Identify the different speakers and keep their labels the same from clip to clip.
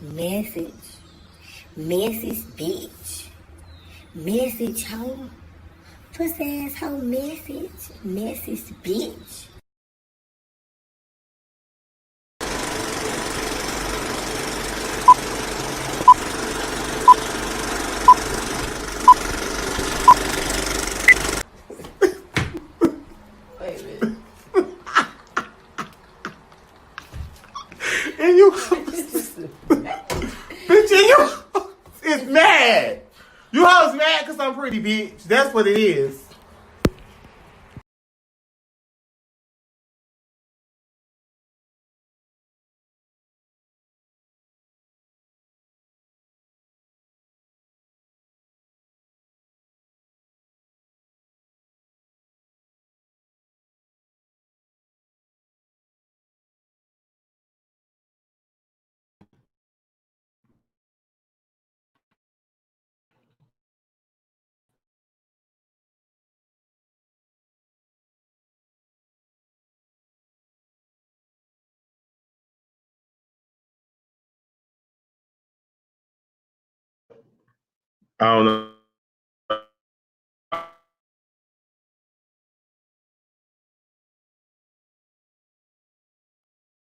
Speaker 1: Message. Message, bitch. Message, hoe. Pussy ass hoe, message. Message, bitch.
Speaker 2: Wait a minute.
Speaker 3: And you, bitch, and you is mad. You hoes mad because I'm pretty, bitch. That's what it is. I don't know.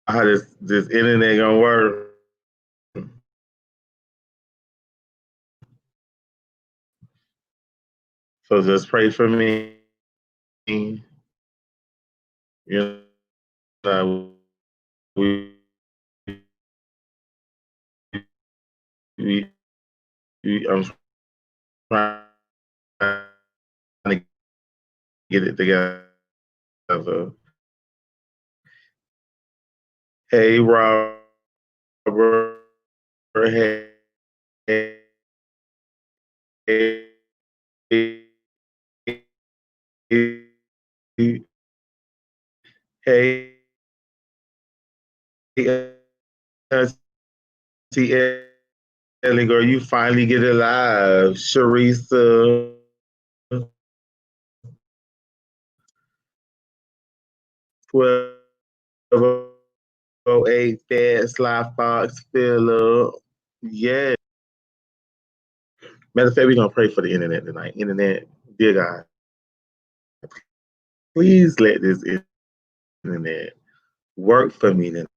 Speaker 3: How this internet gonna work? So just pray for me. You know, we, I'm trying to get it together. Hey, Robert. Hey, hey, hey, hey, Auntie Ellie, girl, you finally get it live. Sharisa, 1208, Fat, Sly Fox, Phillip. Yeah. Matter of fact, we're going to pray for the internet tonight. Internet, dear God, please let this internet work for me tonight.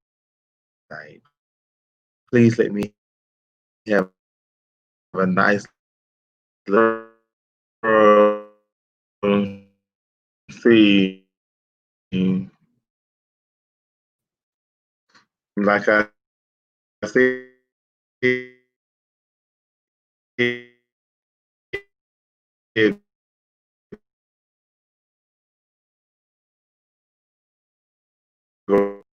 Speaker 3: Please let me have a nice little see. Like I said, it go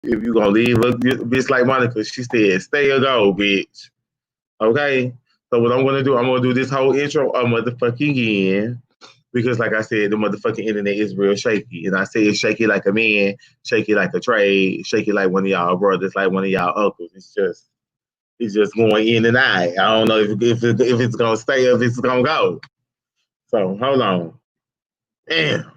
Speaker 3: If you gonna leave a bitch like Monica, she said, stay or go, bitch. Okay? So what I'm gonna do, I'm gonna do this whole intro a motherfucking again. Because like I said, the motherfucking internet is real shaky. And I say it's shaky like a man, shaky like a trade, shaky like one of y'all brothers, like one of y'all uncles. It's just going in and out. I don't know if it's gonna stay or if it's gonna go. So hold on. Damn.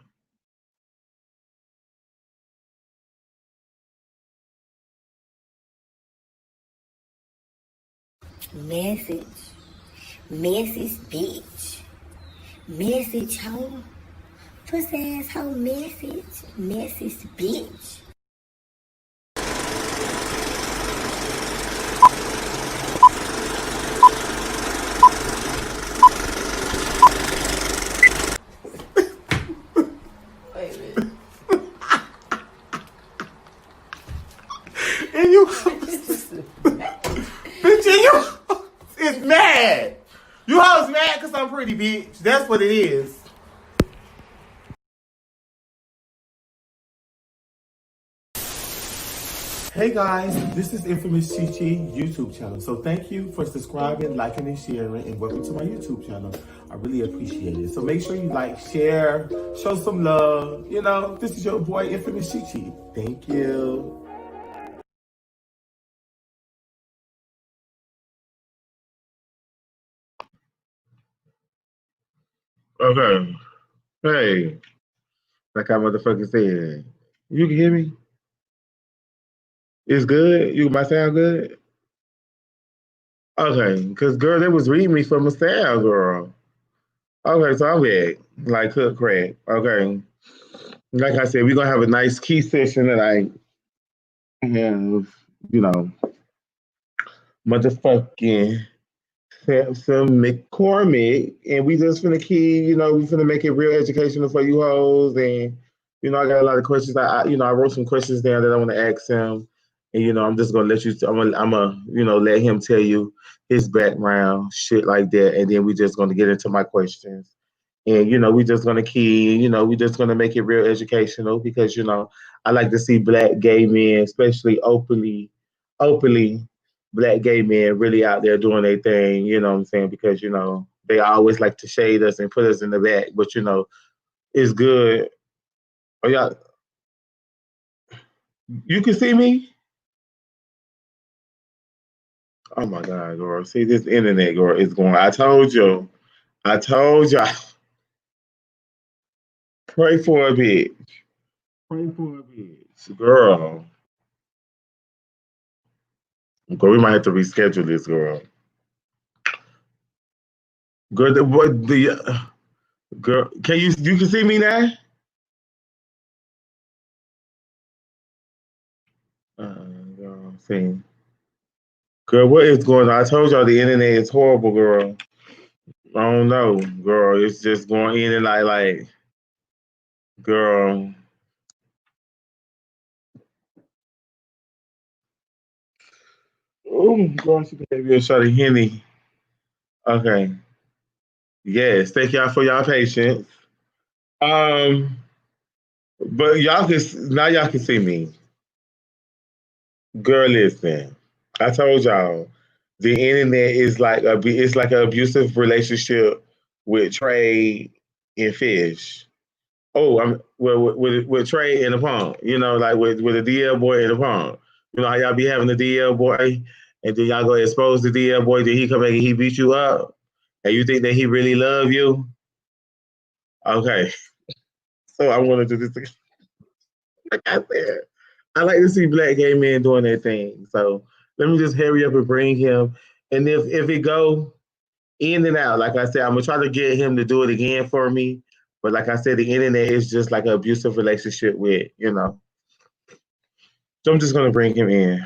Speaker 1: Message. Message, bitch. Message, hoe. Pussy ass hoe, message. Message, bitch.
Speaker 2: Wait a minute.
Speaker 3: And you, bitch, and you is mad. You hoes mad because I'm pretty, bitch. That's what it is. Hey guys, this is Infamous Chi Chi YouTube channel. So thank you for subscribing, liking, and sharing, and welcome to my YouTube channel. I really appreciate it. So make sure you like, share, show some love. You know, this is your boy Infamous Chi Chi. Thank you. Okay. Hey, like I motherfucking said, you can hear me? It's good? You my sound good? Okay, because girl, they was reading me from a sound, girl. Okay, so I'm back. Like cook crack. Okay. Like I said, we're gonna have a nice key session tonight. And you know, motherfucking Sampson McCormick. And we just finna key, we finna make it real educational for you hoes. And I got a lot of questions. I wrote some questions down that I want to ask him. And I'm just gonna let you. I'm gonna let him tell you his background, shit like that. And then we just gonna get into my questions. And we just gonna key. We just gonna make it real educational because I like to see black gay men, especially openly black gay men really out there doing their thing, you know what I'm saying? Because, they always like to shade us and put us in the back, but it's good. Oh yeah, you can see me? Oh my God, girl. See this internet, girl, is going. I told you. I told you. Pray for a bitch. Pray for a bitch. Girl. Girl, we might have to reschedule this, girl. Girl, girl, can you can see me now? Girl, see. Girl, what is going on? I told y'all the internet is horrible, girl. I don't know, girl. It's just going in and like, girl. Oh, girl, she gave me a shot of Henny. Okay. Yes, thank y'all for y'all patience. Um, but y'all can see me. Girl, listen. I told y'all the internet is it's like an abusive relationship with trade and fish. Oh, I'm with Trey in the pump, like with a DL boy in the pump. You know how y'all be having the DL boy, and then y'all go expose the DL boy, then he come back and he beat you up, and you think that he really love you? Okay, so I want to do this. Like I said, I like to see black gay men doing their thing. So let me just hurry up and bring him. And if it go in and out, like I said, I'm gonna try to get him to do it again for me. But like I said, the internet is just like an abusive relationship with. So I'm just gonna bring him in.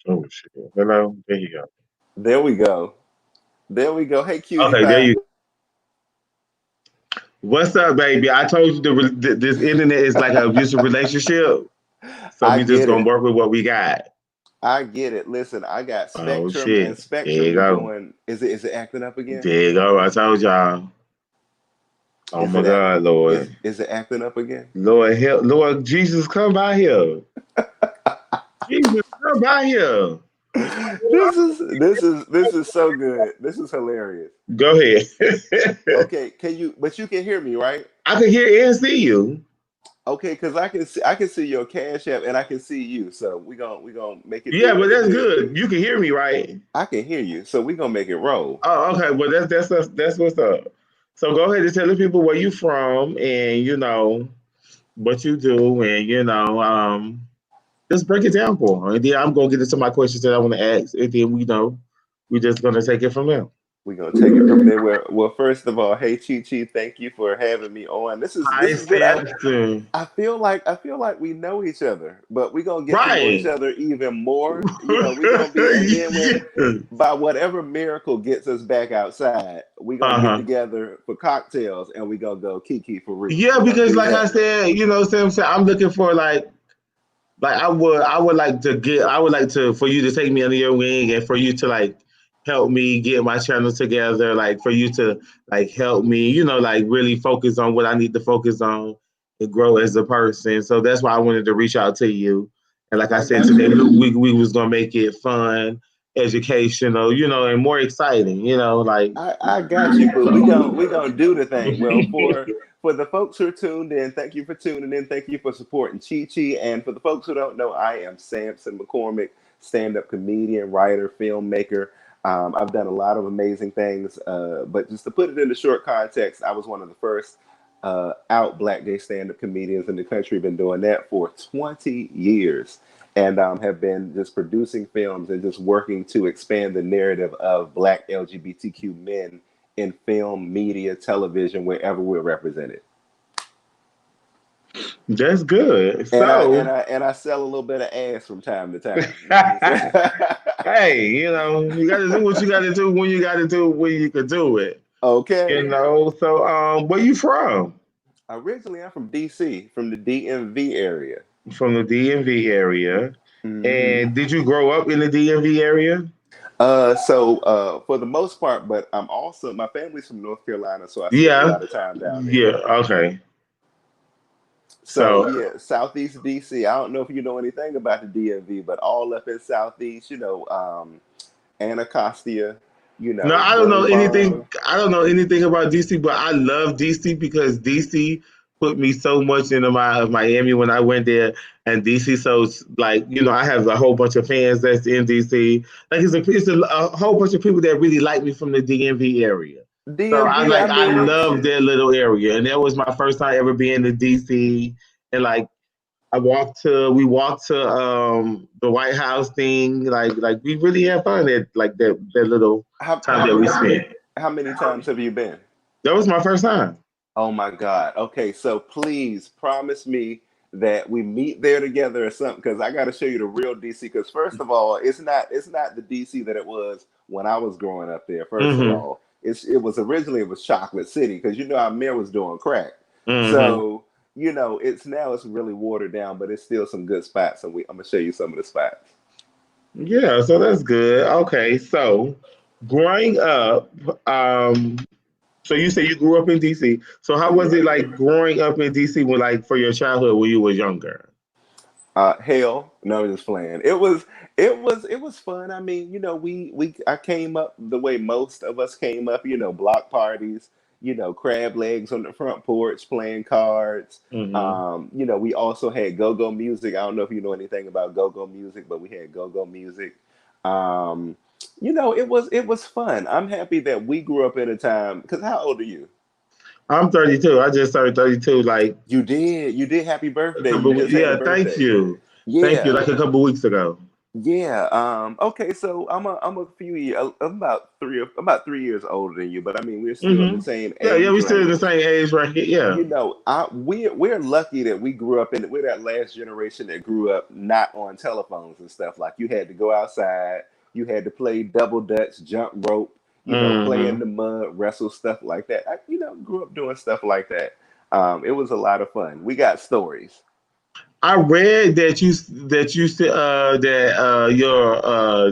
Speaker 3: Oh shit! Hello, there you go.
Speaker 2: There we go. There we go. Hey, cutie
Speaker 3: Okay, there
Speaker 2: pie.
Speaker 3: you. What's up, baby? I told you this internet is like an abusive relationship. So
Speaker 2: I
Speaker 3: we just
Speaker 2: get
Speaker 3: gonna
Speaker 2: it.
Speaker 3: work with what we got.
Speaker 2: I get it. Listen, I got
Speaker 3: Oh
Speaker 2: Spectrum, and
Speaker 3: shit! There
Speaker 2: Spectrum
Speaker 3: you
Speaker 2: be
Speaker 3: go.
Speaker 2: doing. Is it acting up again?
Speaker 3: There you go. I told y'all. Oh my God, Lord.
Speaker 2: Is it acting up again?
Speaker 3: Lord help, Lord Jesus, come by here. Jesus, come by here.
Speaker 2: This is so good. This is hilarious.
Speaker 3: Go ahead.
Speaker 2: Okay, but you can hear me, right?
Speaker 3: I can hear and see you.
Speaker 2: Okay, because I can see your cash app and I can see you. So we gonna make it
Speaker 3: Yeah,
Speaker 2: do
Speaker 3: but
Speaker 2: what it
Speaker 3: that's
Speaker 2: do.
Speaker 3: good. You can hear me, right?
Speaker 2: I can hear you. So we gonna make it roll.
Speaker 3: Oh, okay. Well, that's what's up. So go ahead and tell the people where you from, and what you do, and just break it down for them. And then I'm gonna get into my questions that I want to ask, and then we just gonna take it from there.
Speaker 2: We're gonna take it from there. Well, first of all, hey Chi Chi, thank you for having me on. This
Speaker 3: Hi,
Speaker 2: is good.
Speaker 3: Sampson.
Speaker 2: I feel like we know each other, but we're gonna get to know each
Speaker 3: Right.
Speaker 2: other even more. We're gonna be, and then when
Speaker 3: Yeah.
Speaker 2: by whatever miracle gets us back outside, we're gonna get
Speaker 3: Uh-huh.
Speaker 2: together for cocktails and we're gonna go kiki for real.
Speaker 3: Yeah,
Speaker 2: We're gonna
Speaker 3: because
Speaker 2: do
Speaker 3: like I
Speaker 2: that.
Speaker 3: said, Sampson, I'm looking for like I would like to for you to take me under your wing and for you to like help me get my channel together, like for you to like help me, like really focus on what I need to focus on and grow as a person. So that's why I wanted to reach out to you. And like I
Speaker 2: I
Speaker 3: said
Speaker 2: got
Speaker 3: today,
Speaker 2: you.
Speaker 3: we was gonna make it fun, educational, and more exciting, like
Speaker 2: I got you, but we gonna do the thing. Well, for the folks who are tuned in, thank you for tuning in. Thank you for supporting Chi Chi. And for the folks who don't know, I am Sampson McCormick, stand-up comedian, writer, filmmaker. I've done a lot of amazing things, but just to put it into short context, I was one of the first out black gay stand-up comedians in the country. Been doing that for 20 years and have been just producing films and just working to expand the narrative of Black LGBTQ men in film, media, television, wherever we're represented.
Speaker 3: that's good.
Speaker 2: And I and
Speaker 3: So
Speaker 2: I and I sell a little bit of ass from time to time. You know what I'm saying?
Speaker 3: hey, you gotta do what you gotta do when you gotta do it when you can do it.
Speaker 2: Okay.
Speaker 3: So where you from?
Speaker 2: Originally, I'm from DC, from the DMV area.
Speaker 3: From the DMV area.
Speaker 2: Hmm.
Speaker 3: And did you grow up in the DMV area?
Speaker 2: So for the most part, but I'm also my family's from North Carolina, so I spent a
Speaker 3: Yeah.
Speaker 2: lot of time down there.
Speaker 3: Yeah. Okay.
Speaker 2: So
Speaker 3: So
Speaker 2: yeah, Southeast DC. I don't know if you know anything about the DMV, but all up in Southeast, Anacostia,
Speaker 3: no, I don't
Speaker 2: Bud
Speaker 3: know anything.
Speaker 2: Farm.
Speaker 3: I don't know anything about DC, but I love DC because DC put me so much into Miami when I went there, and DC. So like I have a whole bunch of fans that's in DC. Like a whole bunch of people that really like me from the DMV area. So
Speaker 2: DMV, I
Speaker 3: I
Speaker 2: mean,
Speaker 3: love that little area, and that was my first time ever being to DC, and like we walked to the White House thing. Like we really had fun at like that little
Speaker 2: how
Speaker 3: time
Speaker 2: how
Speaker 3: that we
Speaker 2: many
Speaker 3: spent.
Speaker 2: how many times have you been?
Speaker 3: That was my first time.
Speaker 2: Oh my God. Okay, so please promise me that we meet there together or something, because I got to show you the real DC. Because first of all, it's not the DC that it was when I was growing up there. First of
Speaker 3: Hmm.
Speaker 2: all, it was Chocolate City, because our mayor was doing crack.
Speaker 3: Hmm.
Speaker 2: So it's really watered down, but it's still some good spots. And I'm gonna show you some of the spots.
Speaker 3: Yeah, so that's good. Okay, so growing up, so you say you grew up in DC. So how was it
Speaker 2: Yeah.
Speaker 3: like growing up in DC when like for your childhood when you were younger?
Speaker 2: Hell, no, I'm just playing. It was fun. I mean, I came up the way most of us came up. Block parties. Crab legs on the front porch, playing cards.
Speaker 3: Hmm.
Speaker 2: We also had go-go music. I don't know if you know anything about go-go music, but we had go-go music. Um, it was fun. I'm happy that we grew up in a time. Because how old are you?
Speaker 3: I'm 32. I just started 32 like
Speaker 2: You did. Happy
Speaker 3: a
Speaker 2: birthday. You
Speaker 3: couple.
Speaker 2: just had a
Speaker 3: Yeah, thank
Speaker 2: birthday.
Speaker 3: you, thank you.
Speaker 2: Yeah.
Speaker 3: Like a couple weeks ago.
Speaker 2: Yeah. Okay. So I'm a few years. I'm about 3 years older than you, but I mean we're still in the
Speaker 3: Hmm.
Speaker 2: same
Speaker 3: Yeah,
Speaker 2: age
Speaker 3: we still in the
Speaker 2: range.
Speaker 3: same age right here. Yeah.
Speaker 2: We're lucky that we grew up in. We're that last generation that grew up not on telephones and stuff. Like you had to go outside. You had to play double dutch, jump rope. Play in
Speaker 3: Hmm.
Speaker 2: the mud, wrestle, stuff like that. I grew up doing stuff like that. It was a lot of fun. We got stories.
Speaker 3: I read that you said that your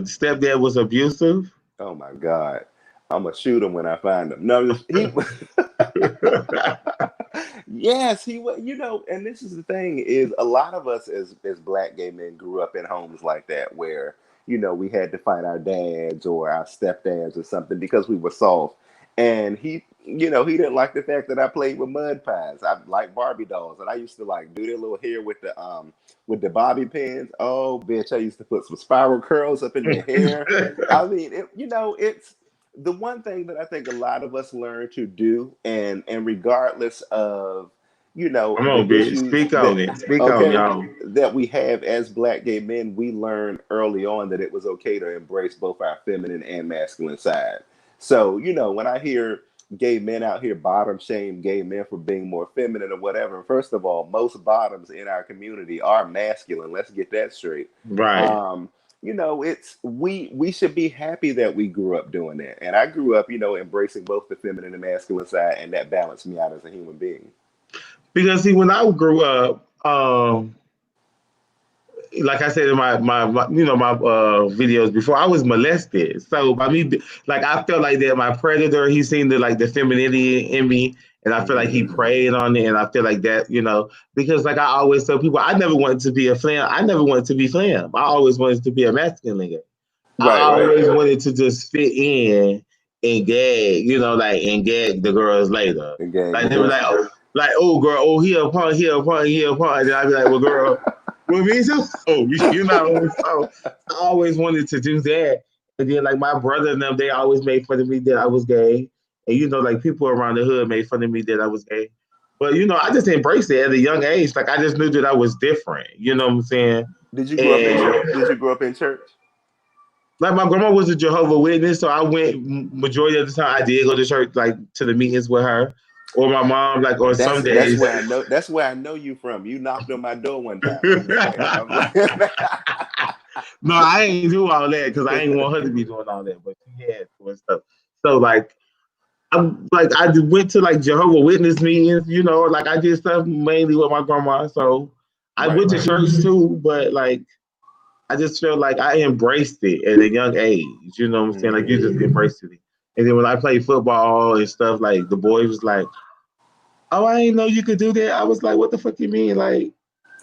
Speaker 3: stepdad was abusive.
Speaker 2: Oh my God. I'm gonna shoot him when I find him. No, he Yes, he was. And this is the thing: is a lot of us as black gay men grew up in homes like that, where we had to fight our dads or our stepdads or something because we were soft. And he didn't like the fact that I played with mud pies. I like Barbie dolls, and I used to like do their little hair with the bobby pins. Oh, bitch! I used to put some spiral curls up in their hair. I mean, it's the one thing that I think a lot of us learn to do, and regardless of
Speaker 3: Come
Speaker 2: the
Speaker 3: on, bitch.
Speaker 2: issues
Speaker 3: Speak on it. Speak on it,
Speaker 2: okay,
Speaker 3: y'all.
Speaker 2: that we have as black gay men, we learned early on that it was okay to embrace both our feminine and masculine side. So when I hear gay men out here bottom shame gay men for being more feminine or whatever, first of all, most bottoms in our community are masculine. Let's get that straight.
Speaker 3: Right.
Speaker 2: It's we should be happy that we grew up doing that. And I grew up, embracing both the feminine and masculine side, and that balanced me out as a human being.
Speaker 3: Because see, when I grew up, like I said in my videos before, I was molested. So by me, like I felt like that my predator, he seen the femininity in me, and I feel like he
Speaker 2: Hmm.
Speaker 3: preyed on it, and I feel like that, because like I always tell people, I never wanted to be a flam. I never wanted to be flam. I always wanted to be a masculine nigga.
Speaker 2: Right,
Speaker 3: I
Speaker 2: right.
Speaker 3: always wanted to just fit in and gag, and gag the girls later.
Speaker 2: And gag
Speaker 3: Like
Speaker 2: the
Speaker 3: they were
Speaker 2: girls.
Speaker 3: oh girl, oh he a punk, he a punk, he a punk. And I'd be like, well girl, with me too. Oh, so I always wanted to do that. And then like my brother and them, they always made fun of me that I was gay. And like people around the hood made fun of me that I was gay. But I just embraced it at a young age. Like I just knew that I was different. You know what I'm saying?
Speaker 2: Did you grow up in
Speaker 3: And
Speaker 2: church? Did you grow up in church?
Speaker 3: like my grandma was a Jehovah Witness, so I went majority of the time. I did go to church, like to the meetings with her, or my mom, like on some
Speaker 2: That's
Speaker 3: days.
Speaker 2: where I know. That's where I know you from. You knocked on my door one time. I'm just playing. I'm playing.
Speaker 3: No, I ain't do all that because I ain't want her to be doing all that, but she had to and stuff. So I went to like Jehovah Witness meetings, like I did stuff mainly with my grandma. So I
Speaker 2: Right,
Speaker 3: went to
Speaker 2: right.
Speaker 3: church too, but like I just felt like I embraced it at a young age. You know what I'm saying? Like you just
Speaker 2: Hmm.
Speaker 3: embraced it. And then when I played football and stuff, like the boys was like, "Oh, I didn't know you could do that." I was like, "What the fuck you mean? Like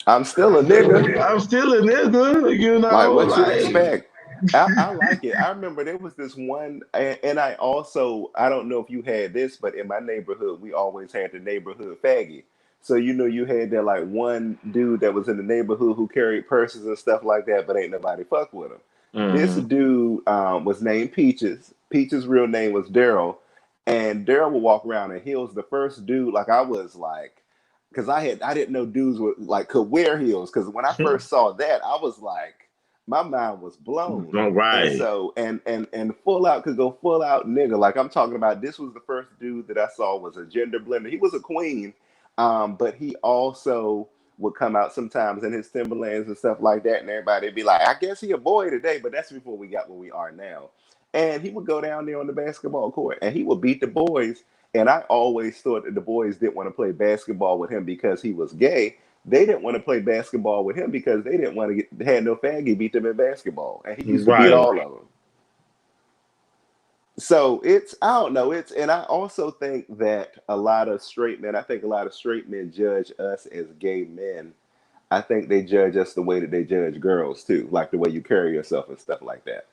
Speaker 2: I'm still a nigga.
Speaker 3: I'm still a nigga,
Speaker 2: Like what you
Speaker 3: like."
Speaker 2: expect? I like it. I remember there was this one, and I don't know if you had this, but in my neighborhood, we always had the neighborhood faggot. So you had that like one dude that was in the neighborhood who carried purses and stuff like that, but ain't nobody fuck with him. This
Speaker 3: Mm-hmm.
Speaker 2: dude was named Peaches. Peaches' real name was Daryl, and Daryl would walk around, and he was the first dude. Like I was like, because I didn't know dudes would like could wear heels. Because when I first saw that, I was like, my mind was blown.
Speaker 3: All
Speaker 2: And
Speaker 3: right.
Speaker 2: so and full out could go full out nigga. Like I'm talking about, this was the first dude that I saw was a gender blender. He was a queen, but he also would come out sometimes in his Timberlands and stuff like that, and everybody'd be like, I guess he a boy today, but that's before we got where we are now. And he would go down there on the basketball court and he would beat the boys. And I always thought that the boys didn't want to play basketball with him because he was gay. They didn't want to play basketball with him because they didn't want to had no faggy beat them in basketball, and he used to beat
Speaker 3: Right.
Speaker 2: all of them. So it's I don't know it's and I also think that I think a lot of straight men judge us as gay men. I think they judge us the way that they judge girls too, like the way you carry yourself and stuff like that.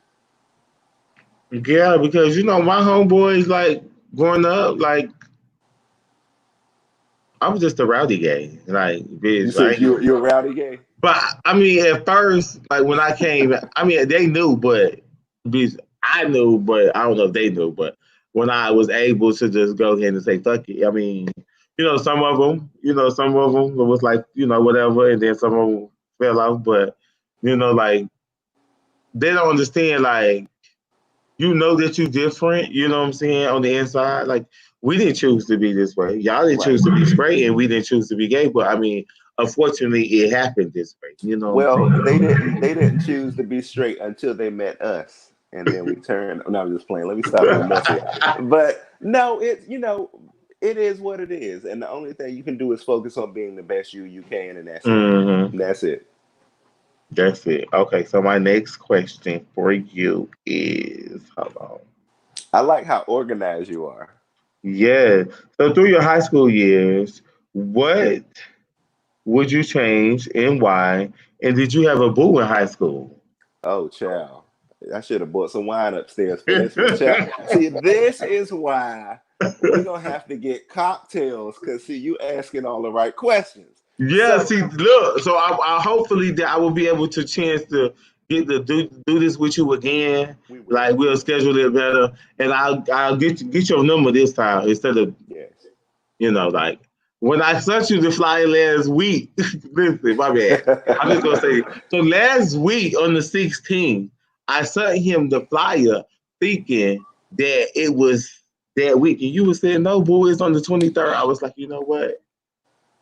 Speaker 3: Yeah, because my homeboys like growing up, like I was just a rowdy gay, like
Speaker 2: You
Speaker 3: bitch.
Speaker 2: said you're a rowdy gay.
Speaker 3: But I mean, at first, like when I came, I mean, they knew, but bitch, I knew, but I don't know if they knew. But when I was able to just go ahead and say fuck it, I mean, some of them was like, whatever, and then some of them fell off. But like they don't understand, like that you different. You know what I'm saying on the inside, like we didn't choose to be this way. Y'all didn't choose
Speaker 2: Right.
Speaker 3: to be straight, and we didn't choose to be gay. But I mean, unfortunately, it happened this way. You know what I'm
Speaker 2: Well,
Speaker 3: saying?
Speaker 2: they didn't choose to be straight until they met us, and then we turned. No, I'm just playing. Let me stop being messy. But no, it is what it is, and the only thing you can do is focus on being the best you can, and that's it.
Speaker 3: Hmm.
Speaker 2: And that's it.
Speaker 3: That's it. Okay, so my next question for you is, hold on.
Speaker 2: I like how organized you are.
Speaker 3: Yeah. So through your high school years, what would you change and why? And did you have a boo in high school?
Speaker 2: Oh, child. I should have bought some wine upstairs for this one, child. See, this is why we're gonna have to get cocktails, because see, you asking all the right questions.
Speaker 3: Yeah,
Speaker 2: So
Speaker 3: see, look, so I hopefully that I will be able to chance to get to do this with you again.
Speaker 2: we will.
Speaker 3: Like we'll schedule it better, and I'll get your number this time instead of
Speaker 2: Yes.
Speaker 3: like when I sent you the flyer last week. Listen, my bad. I'm just gonna say so. Last week on the 16th, I sent him the flyer thinking that it was that week, and you were saying no, boy, it's on the 23rd. I was like, you know what?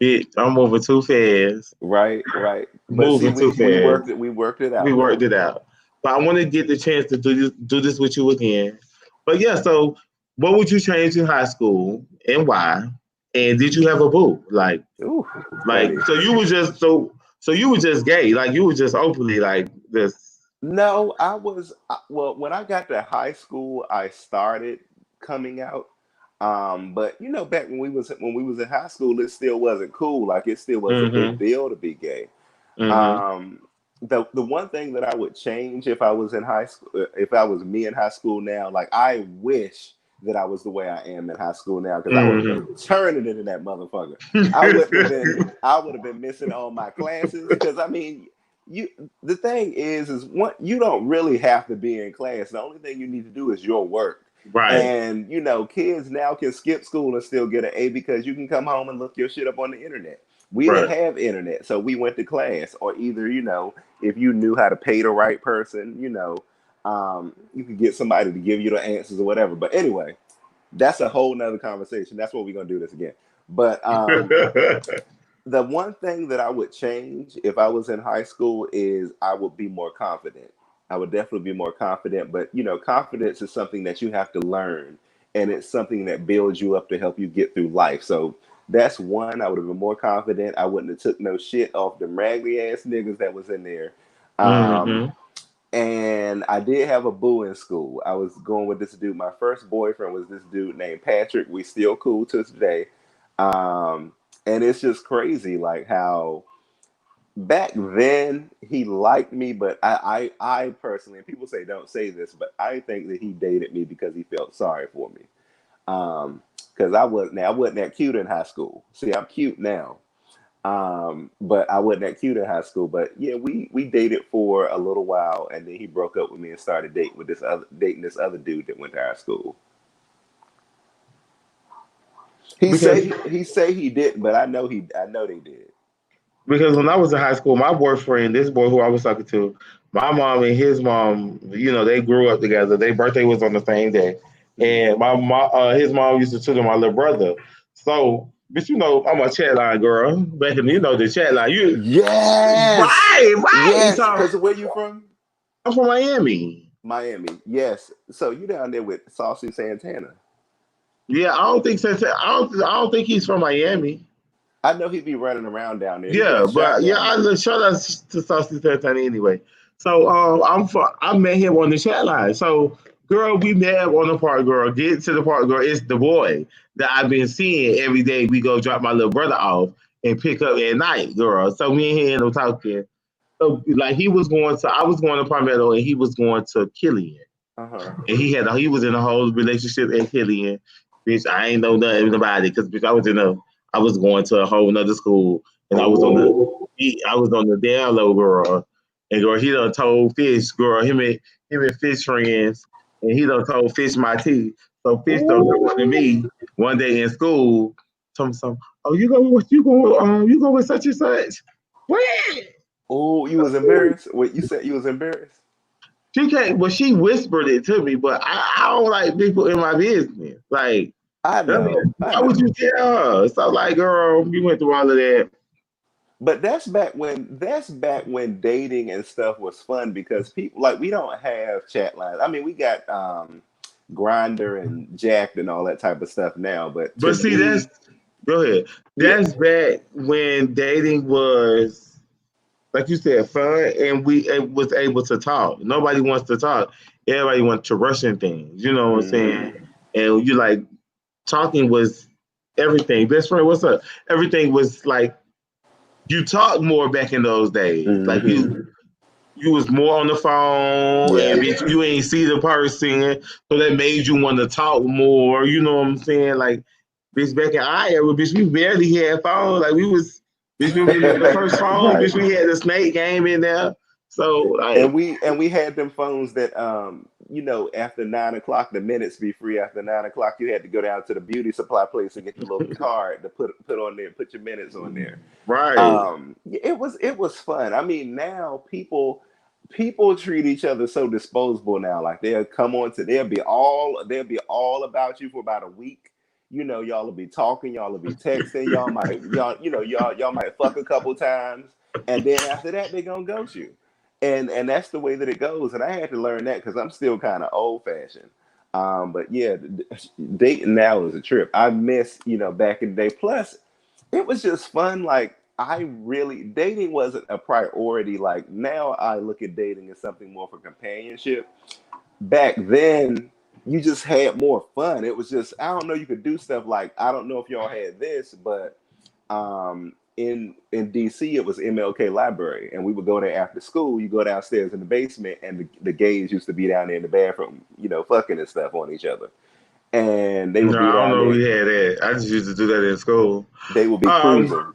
Speaker 3: Bitch, I'm moving too fast.
Speaker 2: Right, right. But see,
Speaker 3: Moving too fast.
Speaker 2: we worked it
Speaker 3: We
Speaker 2: out
Speaker 3: worked
Speaker 2: though.
Speaker 3: it out. But I want to get the chance to do this with you again. But yeah, so what would you change in high school and why? And did you have a boo?
Speaker 2: Ooh,
Speaker 3: Like
Speaker 2: honey.
Speaker 3: so you were just so you were just gay, like you were just openly like this.
Speaker 2: No, well, when I got to high school, I started coming out. But back when we was in high school, it still wasn't cool. Like it still was a big
Speaker 3: Mm-hmm.
Speaker 2: deal to be gay.
Speaker 3: Mm-hmm.
Speaker 2: Um, the one thing that I would change if I was in high school, if I was me in high school now, like I wish that I was the way I am in high school now, because I would have been
Speaker 3: Mm-hmm.
Speaker 2: turning into that motherfucker. I would have been missing all my classes, because I mean, you the thing is what you don't really have to be in class. The only thing you need to do is your work.
Speaker 3: Right.
Speaker 2: And kids now can skip school and still get an A, because you can come home and look your shit up on the internet. We didn't
Speaker 3: Right.
Speaker 2: have internet, so we went to class. Or either, if you knew how to pay the right person, you could get somebody to give you the answers or whatever. But anyway, that's a whole nother conversation. That's what we're gonna do this again. But the one thing that I would change if I was in high school is I would be more confident. I would definitely be more confident, but confidence is something that you have to learn, and it's something that builds you up to help you get through life. So that's one. I would have been more confident. I wouldn't have took no shit off them raggedy ass niggas that was in there. Um,
Speaker 3: Mm-hmm.
Speaker 2: and I did have a boo in school. I was going with this dude. My first boyfriend was this dude named Patrick. We still cool to this day. Um, and it's just crazy, like how back then he liked me, but I personally, and people say don't say this, but I think that he dated me because he felt sorry for me. Because I wasn't that cute in high school. See, I'm cute now. But I wasn't that cute in high school. But yeah, we dated for a little while, and then he broke up with me and started dating this other dude that went to our school.
Speaker 3: Because
Speaker 2: He say he didn't, but I know they did.
Speaker 3: because when I was in high school, my boyfriend, this boy who I was talking to, my mom and his mom, they grew up together. Their birthday was on the same day,
Speaker 2: Mhm.
Speaker 3: and his mom used to tutor my little brother. So, but I'm a chat line girl. Back in the chat line,
Speaker 2: Yes,
Speaker 3: right.
Speaker 2: yes.
Speaker 3: So
Speaker 2: Because where you from?
Speaker 3: I'm from Miami.
Speaker 2: Miami. Yes. So you down there with Saucy Santana?
Speaker 3: Yeah, I don't think he's from Miami.
Speaker 2: I know he be running around down there. He
Speaker 3: Yeah,
Speaker 2: got shot
Speaker 3: but yeah,
Speaker 2: down there.
Speaker 3: shout out to Saucy Santana anyway. So I met him on the chat line. So girl, we met up on the park, girl. Get to the park, girl. It's the boy that I've been seeing every day. We go drop my little brother off and pick up at night, girl. So me and him were talking. So like I was going to Palmetto and he was going to Killian.
Speaker 2: Uh huh.
Speaker 3: And he was in a whole relationship at Killian. Bitch, I ain't know nothing about it because bitch, I was going to a whole nother school and
Speaker 2: Oh.
Speaker 3: I was on the down low, girl. And girl, he done told Fish, girl, him and Fish friends, and he done told Fish my tea. So Fish done come to
Speaker 2: Ooh.
Speaker 3: me one day in school, told me something, oh, you go with such and such. What?
Speaker 2: Oh, you was embarrassed? Wait, you said you was embarrassed?
Speaker 3: She can't, but she whispered it to me, but I don't like people in my business. Like,
Speaker 2: I
Speaker 3: I mean,
Speaker 2: know, I
Speaker 3: why would
Speaker 2: know.
Speaker 3: you tell her? So, like, girl, we went through all of that.
Speaker 2: But that's back when dating and stuff was fun, because people, like, we don't have chat lines. I mean, we got Grinder and Jacked and all that type of stuff now, but to
Speaker 3: But see,
Speaker 2: me,
Speaker 3: go ahead.
Speaker 2: yeah,
Speaker 3: That's back when dating was, like you said, fun, and we was able to talk. Nobody wants to talk. Everybody wants to rush in things. You know what I'm
Speaker 2: hmm
Speaker 3: saying? And you like, talking was everything. Best friend, what's up? Everything was like you talked more back in those days. Like you was more on the phone
Speaker 2: Yeah.
Speaker 3: and bitch, you ain't see the person, so that made you want to talk more. You know what I'm saying? Like, bitch, back in our era, bitch, we barely had phones. Like we was, bitch, the first phone,
Speaker 2: Right.
Speaker 3: bitch, we had the snake game in there. So
Speaker 2: And
Speaker 3: like,
Speaker 2: we had them phones that after 9 o'clock the minutes be free. After 9 o'clock you had to go down to the beauty supply place and get the little card to put on there, put your minutes on there.
Speaker 3: right.
Speaker 2: It was fun. I mean, now people treat each other so disposable now. Like they'll be all about you for about a week. Y'all will be talking, y'all will be texting, y'all might fuck a couple times, and then after that they're gonna ghost you. And that's the way that it goes. And I had to learn that because I'm still kind of old fashioned. But yeah, dating now is a trip. I miss, back in the day. Plus, it was just fun. Like dating wasn't a priority. Like now I look at dating as something more for companionship. Back then, you just had more fun. It was just, I don't know, you could do stuff like, I don't know if y'all had this, but in DC it was MLK Library, and we would go there after school. You go downstairs in the basement, and the gays used to be down there in the bathroom, fucking and stuff on each other, and they would
Speaker 3: No,
Speaker 2: be
Speaker 3: I don't
Speaker 2: down
Speaker 3: know.
Speaker 2: there.
Speaker 3: We had that. I just used to do that in school.
Speaker 2: They would be
Speaker 3: Um,
Speaker 2: cruising.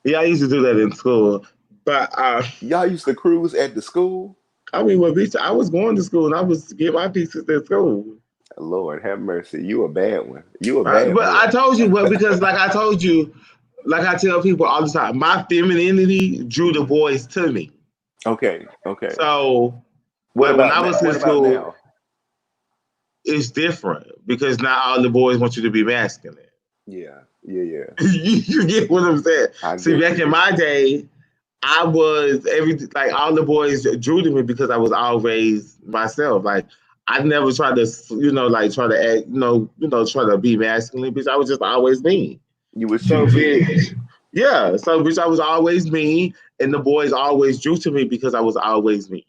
Speaker 3: yeah, I used to do that in school. But
Speaker 2: Y'all used to cruise at the school.
Speaker 3: I mean, well, bitch, I was going to school and I was getting my pieces at school.
Speaker 2: Lord have mercy, you a bad one. You a bad
Speaker 3: But
Speaker 2: boy.
Speaker 3: I told you, well, because like I told you, like I tell people all the time, my femininity drew the boys to me.
Speaker 2: Okay, okay.
Speaker 3: So,
Speaker 2: What
Speaker 3: but when
Speaker 2: about
Speaker 3: I was
Speaker 2: now?
Speaker 3: in
Speaker 2: What about
Speaker 3: school,
Speaker 2: now?
Speaker 3: it's different because not all the boys want you to be masculine.
Speaker 2: Yeah, yeah, yeah.
Speaker 3: You get what I'm saying?
Speaker 2: I
Speaker 3: See,
Speaker 2: get
Speaker 3: back
Speaker 2: you.
Speaker 3: in my day, I was like all the boys drew to me because I was always myself. Like I never tried to, like try to act, try to be masculine. Bitch, I was just always me.
Speaker 2: You was
Speaker 3: So,
Speaker 2: Chi.
Speaker 3: bitch, yeah. So, bitch, I was always me, and the boys always drew to me because I was always me.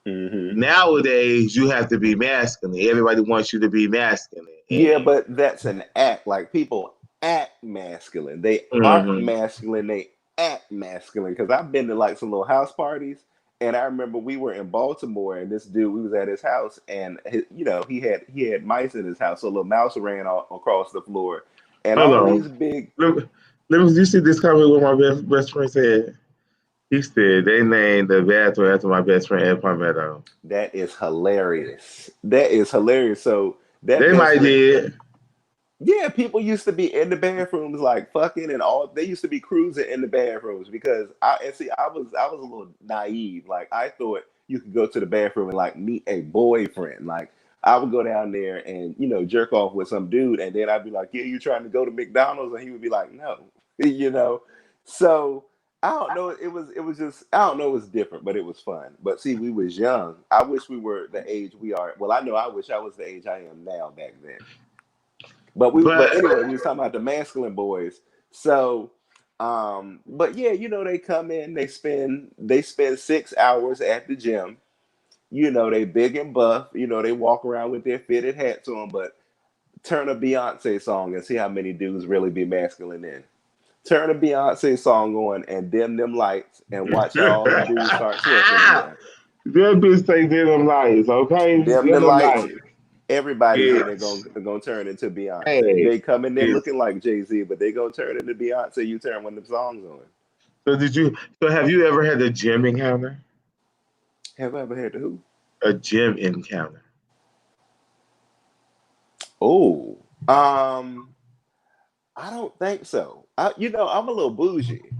Speaker 2: Mm-hmm.
Speaker 3: Nowadays, you have to be masculine. Everybody wants you to be masculine,
Speaker 2: Yeah,
Speaker 3: and
Speaker 2: but that's an act. Like people act masculine. They aren't
Speaker 3: mm-hmm.
Speaker 2: masculine. They act masculine. Because I've been to like some little house parties, and I remember we were in Baltimore, and this dude, we was at his house, and he had mice in his house, so a little mouse ran across the floor, and
Speaker 3: Hold
Speaker 2: all
Speaker 3: on.
Speaker 2: these big.
Speaker 3: Let me. You see this comment? What my best friend said. He said they named the bathroom after my best friend Ed Palmetto.
Speaker 2: That is hilarious. That is hilarious. So that
Speaker 3: They
Speaker 2: best
Speaker 3: might
Speaker 2: friend.
Speaker 3: did.
Speaker 2: Yeah, people used to be in the bathrooms like fucking and all. They used to be cruising in the bathrooms because I was a little naive. Like I thought you could go to the bathroom and like meet a boyfriend. Like I would go down there and jerk off with some dude, and then I'd be like, "Yeah, you trying to go to McDonald's?" And he would be like, "No," you know. So I don't know. It was just I don't know. It was different, but it was fun. But see, we was young. I wish we were the age we are. Well, I know I wish I was the age I am now back then. But
Speaker 3: But
Speaker 2: anyway, we was talking about the masculine boys. So, but yeah, they come in, they spend 6 hours at the gym. They big and buff. They walk around with their fitted hats on. But turn a Beyonce song and see how many dudes really be masculine in. Turn a Beyonce song on and dim them lights and watch how all the dudes start twerking in
Speaker 3: that
Speaker 2: there.
Speaker 3: bitch say them lights, okay?
Speaker 2: Dim the
Speaker 3: Them
Speaker 2: lights.
Speaker 3: lights.
Speaker 2: Everybody in there
Speaker 3: Bitch.
Speaker 2: gonna turn into Beyonce.
Speaker 3: Hey,
Speaker 2: They come in there
Speaker 3: bitch.
Speaker 2: looking like Jay-Z, but they gonna turn into Beyonce. You turn one of the songs on.
Speaker 3: So have you ever had a gym encounter?
Speaker 2: Have I ever had the who?
Speaker 3: A gym encounter.
Speaker 2: Oh, I don't think so. I'm a little bougie.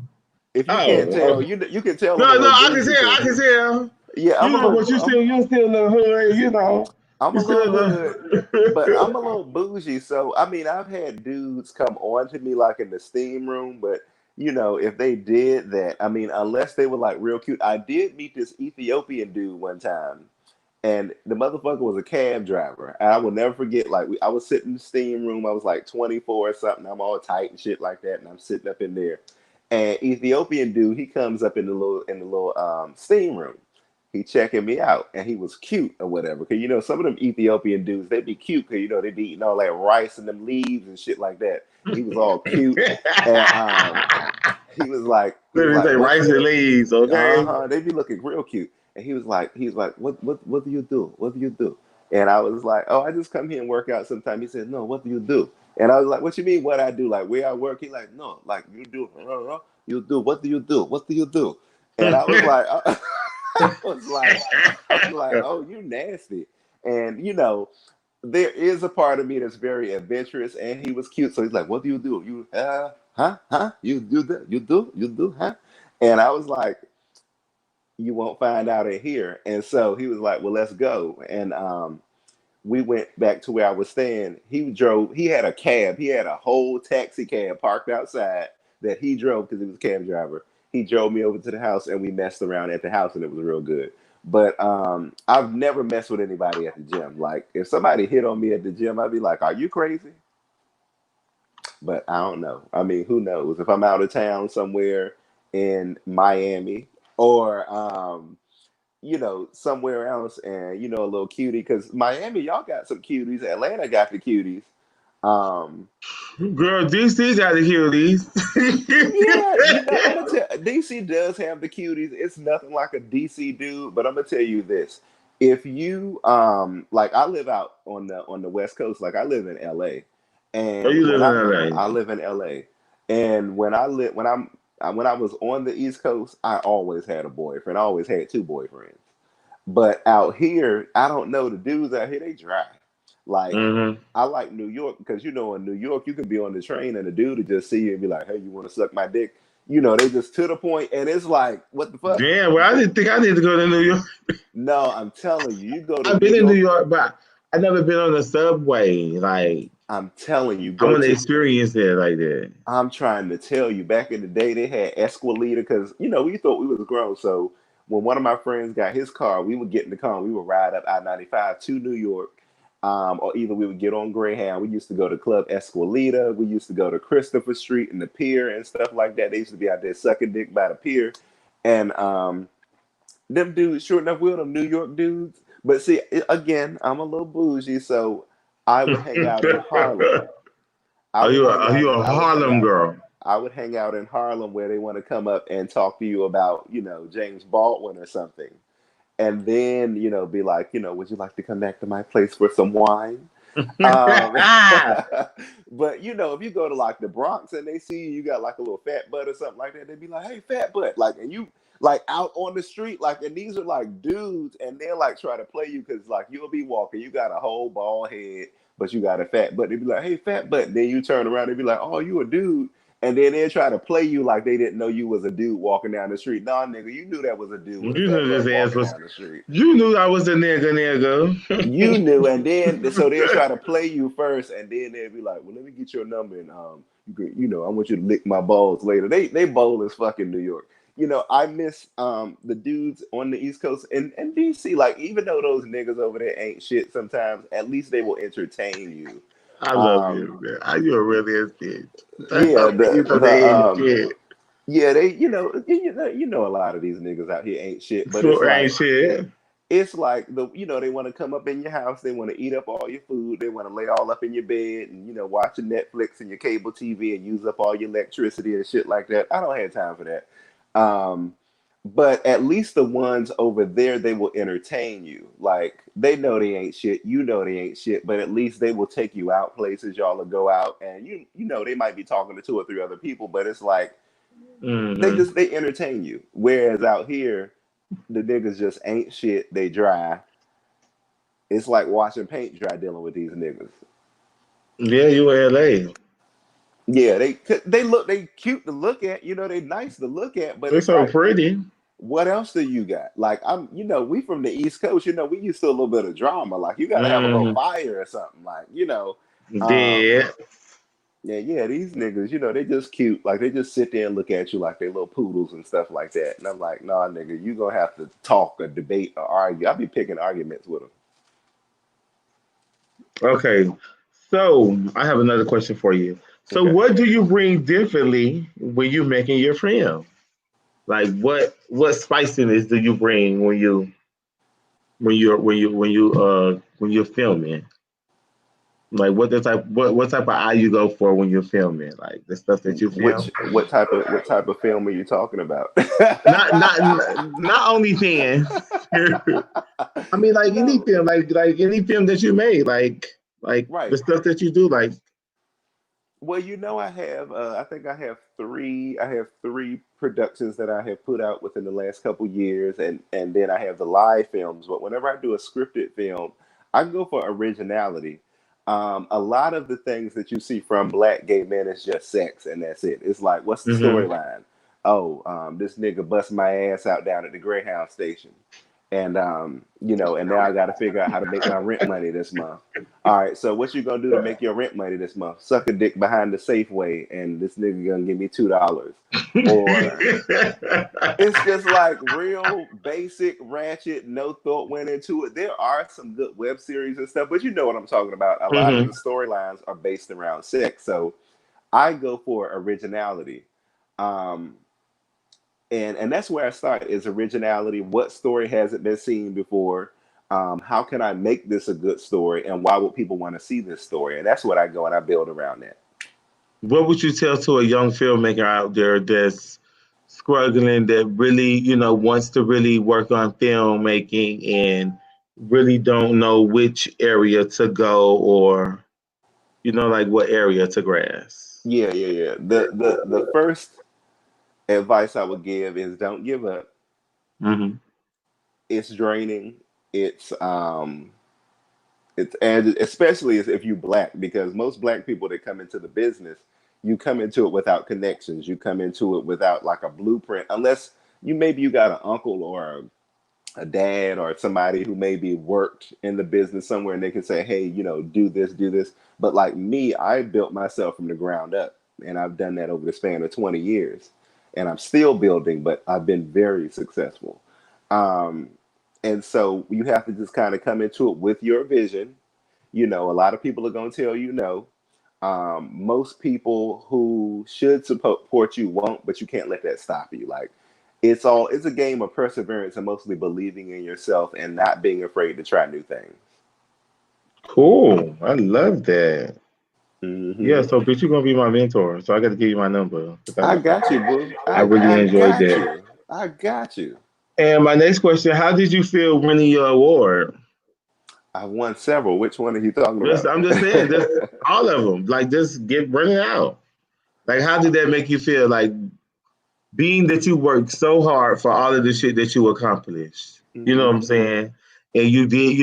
Speaker 2: If you
Speaker 3: Oh,
Speaker 2: can't tell,
Speaker 3: well.
Speaker 2: you can tell I'm a
Speaker 3: No,
Speaker 2: little
Speaker 3: I can
Speaker 2: bougie
Speaker 3: tell, I
Speaker 2: because
Speaker 3: can tell.
Speaker 2: yeah,
Speaker 3: You know, but you still in the hood,
Speaker 2: I'm
Speaker 3: You
Speaker 2: a little
Speaker 3: still
Speaker 2: hood, but
Speaker 3: the
Speaker 2: I'm a little bougie. So I mean, I've had dudes come on to me like in the steam room, but if they did that, I mean, unless they were like real cute. I did meet this Ethiopian dude one time, and the motherfucker was a cab driver. And I will never forget. Like I was sitting in the steam room. I was like 24 or something. I'm all tight and shit like that, and I'm sitting up in there. And Ethiopian dude, he comes up in the little steam room. he checking me out, and he was cute or whatever. Cause some of them Ethiopian dudes, they be cute, cause they be eating all that rice and them leaves and shit like that. He was all cute, and he was
Speaker 3: Let me
Speaker 2: like,
Speaker 3: say
Speaker 2: what?
Speaker 3: rice and leaves, okay?
Speaker 2: They be looking real cute. And he's like, what do you do? What do you do? And I was like, oh, I just come here and work out sometime. He said, no, what do you do? And I was like, what you mean, what I do? Like, where I work? He like, no, like, you do, what do you do? What do you do? And I was like, I was like, oh, you nasty. And there is a part of me that's very adventurous, and he was cute. So he's like, what do you do? You huh? You do that? You do, huh? And I was like, you won't find out in here. And so he was like, well, let's go. And we went back to where I was staying. He had a cab. He had a whole taxi cab parked outside that he drove because he was a cab driver. He drove me over to the house, and we messed around at the house, and it was real good. But I've never messed with anybody at the gym. Like, if somebody hit on me at the gym, I'd be like, are you crazy? But I don't know. I mean, who knows? If I'm out of town somewhere in Miami or somewhere else, and a little cutie, because Miami, y'all got some cuties. Atlanta got the cuties. Um,
Speaker 3: Girl, DC got the cuties.
Speaker 2: yeah, I'm gonna tell. DC does have the cuties. It's nothing like a DC dude, but I'm gonna tell you this: if you like, I live out on the West Coast. Like, I live in LA,
Speaker 3: Oh,
Speaker 2: and
Speaker 3: you live in LA?
Speaker 2: I live in LA, and when I was on the East Coast, I always had a boyfriend. I always had two boyfriends. But out here, I don't know. The dudes out here, they dry. Like,
Speaker 3: Mm-hmm.
Speaker 2: I like New York because in New York you can be on the train and the dude would just see you and be like, "Hey, you want to suck my dick?" They just to the point, and it's like, what the fuck?
Speaker 3: Damn, well, I didn't think I need to go to New York.
Speaker 2: No, I'm telling you, you go to
Speaker 3: I've
Speaker 2: New
Speaker 3: been in New
Speaker 2: York.
Speaker 3: York, but I never been on the subway. Like,
Speaker 2: I'm telling you,
Speaker 3: I
Speaker 2: go
Speaker 3: want to
Speaker 2: to.
Speaker 3: experience it like that.
Speaker 2: I'm trying to tell you, back in the day, they had Esqualita because we thought we was grown. So when one of my friends got his car, we would get in the car and we would ride up I-95 to New York. Or either we would get on Greyhound. We used to go to Club Esqualita. We used to go to Christopher Street and the pier and stuff like that. They used to be out there sucking dick by the pier. And them dudes, sure enough, we were them New York dudes. But see, again, I'm a little bougie, so I would hang out in Harlem. I
Speaker 3: Are
Speaker 2: would
Speaker 3: you
Speaker 2: hang
Speaker 3: are
Speaker 2: out.
Speaker 3: you a Harlem girl?
Speaker 2: I would hang out in Harlem where they want to come up and talk to you about, James Baldwin or something. And then, be like, would you like to come back to my place for some wine? Um, but if you go to like the Bronx and they see you got like a little fat butt or something like that, they'd be like, "Hey, fat butt!" Like, and you like out on the street, like, and these are like dudes, and they'll like try to play you because like you'll be walking, you got a whole bald head, but you got a fat butt. They'd be like, "Hey, fat butt!" And then you turn around, they'd be like, "Oh, you a dude." And then they'll try to play you like they didn't know you was a dude walking down the street. Nah, nigga, you knew that was a dude
Speaker 3: You
Speaker 2: with a fat
Speaker 3: knew
Speaker 2: butt
Speaker 3: this ass
Speaker 2: walking
Speaker 3: was.
Speaker 2: down the street.
Speaker 3: You knew I was a nigga.
Speaker 2: You knew, and then so they'll try to play you first, and then they'll be like, "Well, let me get your number, and I want you to lick my balls later." They bold as fucking New York. I miss the dudes on the East Coast and DC. Like, even though those niggas over there ain't shit, sometimes at least they will entertain you.
Speaker 3: I love
Speaker 2: Um,
Speaker 3: you, man. You a really a bitch.
Speaker 2: yeah,
Speaker 3: You know
Speaker 2: the
Speaker 3: they ain't shit.
Speaker 2: yeah, they a lot of these niggas out here ain't shit, but
Speaker 3: Sure ain't shit.
Speaker 2: it's like they want to come up in your house, they want to eat up all your food, they want to lay all up in your bed and watch your Netflix and your cable TV and use up all your electricity and shit like that. I don't have time for that. But at least the ones over there, they will entertain you. Like, they know they ain't shit, they ain't shit, but at least they will take you out places. Y'all will go out, and they might be talking to two or three other people, but it's like
Speaker 3: Mm-hmm.
Speaker 2: they entertain you. Whereas out here, the niggas just ain't shit. They dry. It's like washing paint dry dealing with these niggas.
Speaker 3: Yeah, you in LA.
Speaker 2: Yeah, they cute to look at. They nice to look at, but
Speaker 3: It's
Speaker 2: it's
Speaker 3: so
Speaker 2: like,
Speaker 3: pretty.
Speaker 2: what else do you got? Like, we from the East Coast. We used to a little bit of drama. Like, you got to have a little
Speaker 3: Mm-hmm.
Speaker 2: fire or something. Like, um,
Speaker 3: Yeah.
Speaker 2: yeah. These niggas, they just cute. Like, they just sit there and look at you like they little poodles and stuff like that. And I'm like, nah, nigga, you gonna have to talk or debate or argue. I'll be picking arguments with them.
Speaker 3: Okay. So I have another question for you. So
Speaker 2: Okay.
Speaker 3: what do you bring differently when you making your film? Like what spiciness do you bring when you? when you're filming? Like what type of eye you go for when you're filming? Like the stuff that you film.
Speaker 2: What type of film are you talking about?
Speaker 3: Not only fans. I mean, like any
Speaker 2: No,
Speaker 3: film, like any film that you made, like the
Speaker 2: right.
Speaker 3: stuff that you do, like.
Speaker 2: Well, I have. I think I have three. I have three productions that I have put out within the last couple years, and then I have the live films. But whenever I do a scripted film, I go for originality. A lot of the things that you see from black gay men is just sex, and that's it. It's like, what's the
Speaker 3: Hmm.
Speaker 2: storyline? Oh, this nigga bust my ass out down at the Greyhound station, and and now I got to figure out how to make my rent money this month. All right, so what you gonna do to make your rent money this month? Suck a dick behind the Safeway, and this nigga gonna give me $2. Or it's just like real basic, ratchet, no thought went into it. There are some good web series and stuff, but you know what I'm talking about. A lot of
Speaker 3: Hmm.
Speaker 2: the storylines are based around sex, so I go for originality. Um, and that's where I start is originality. What story hasn't been seen before? How can I make this a good story, and why would people want to see this story? And that's what I go and I build around that.
Speaker 3: What would you tell to a young filmmaker out there that's struggling, that really, wants to really work on filmmaking and really don't know which area to go, or, like what area to grasp?
Speaker 2: Yeah. The first advice I would give is don't give up.
Speaker 3: Hmm.
Speaker 2: It's draining. It's and especially if you black, because most black people that come into the business, you come into it without connections. You come into it without like a blueprint, unless you got an uncle or a dad or somebody who maybe worked in the business somewhere and they can say, hey, do this, do this. But like me, I built myself from the ground up, and I've done that over the span of 20 years, and I'm still building, but I've been very successful. um, and so you have to just kind of come into it with your vision. A lot of people are going to tell you no. Most people who should support you won't, but you can't let that stop you. Like, it's a game of perseverance and mostly believing in yourself and not being afraid to try new things.
Speaker 3: Cool. I love that. Yeah,
Speaker 2: Hmm.
Speaker 3: so bitch, you're gonna be my mentor. So I gotta give you my number
Speaker 2: I
Speaker 3: because
Speaker 2: got you, boo.
Speaker 3: I really
Speaker 2: I
Speaker 3: enjoyed
Speaker 2: got
Speaker 3: that.
Speaker 2: you. I got you.
Speaker 3: And my next question, how did you feel winning your award?
Speaker 2: I won several. Which one are you talking about?
Speaker 3: I'm just saying, just all of them. Like, just get bring it out. Like, how did that make you feel? Like, being that you worked so hard for all of the shit that you accomplished. You know what I'm
Speaker 2: Hmm.
Speaker 3: saying? And you did,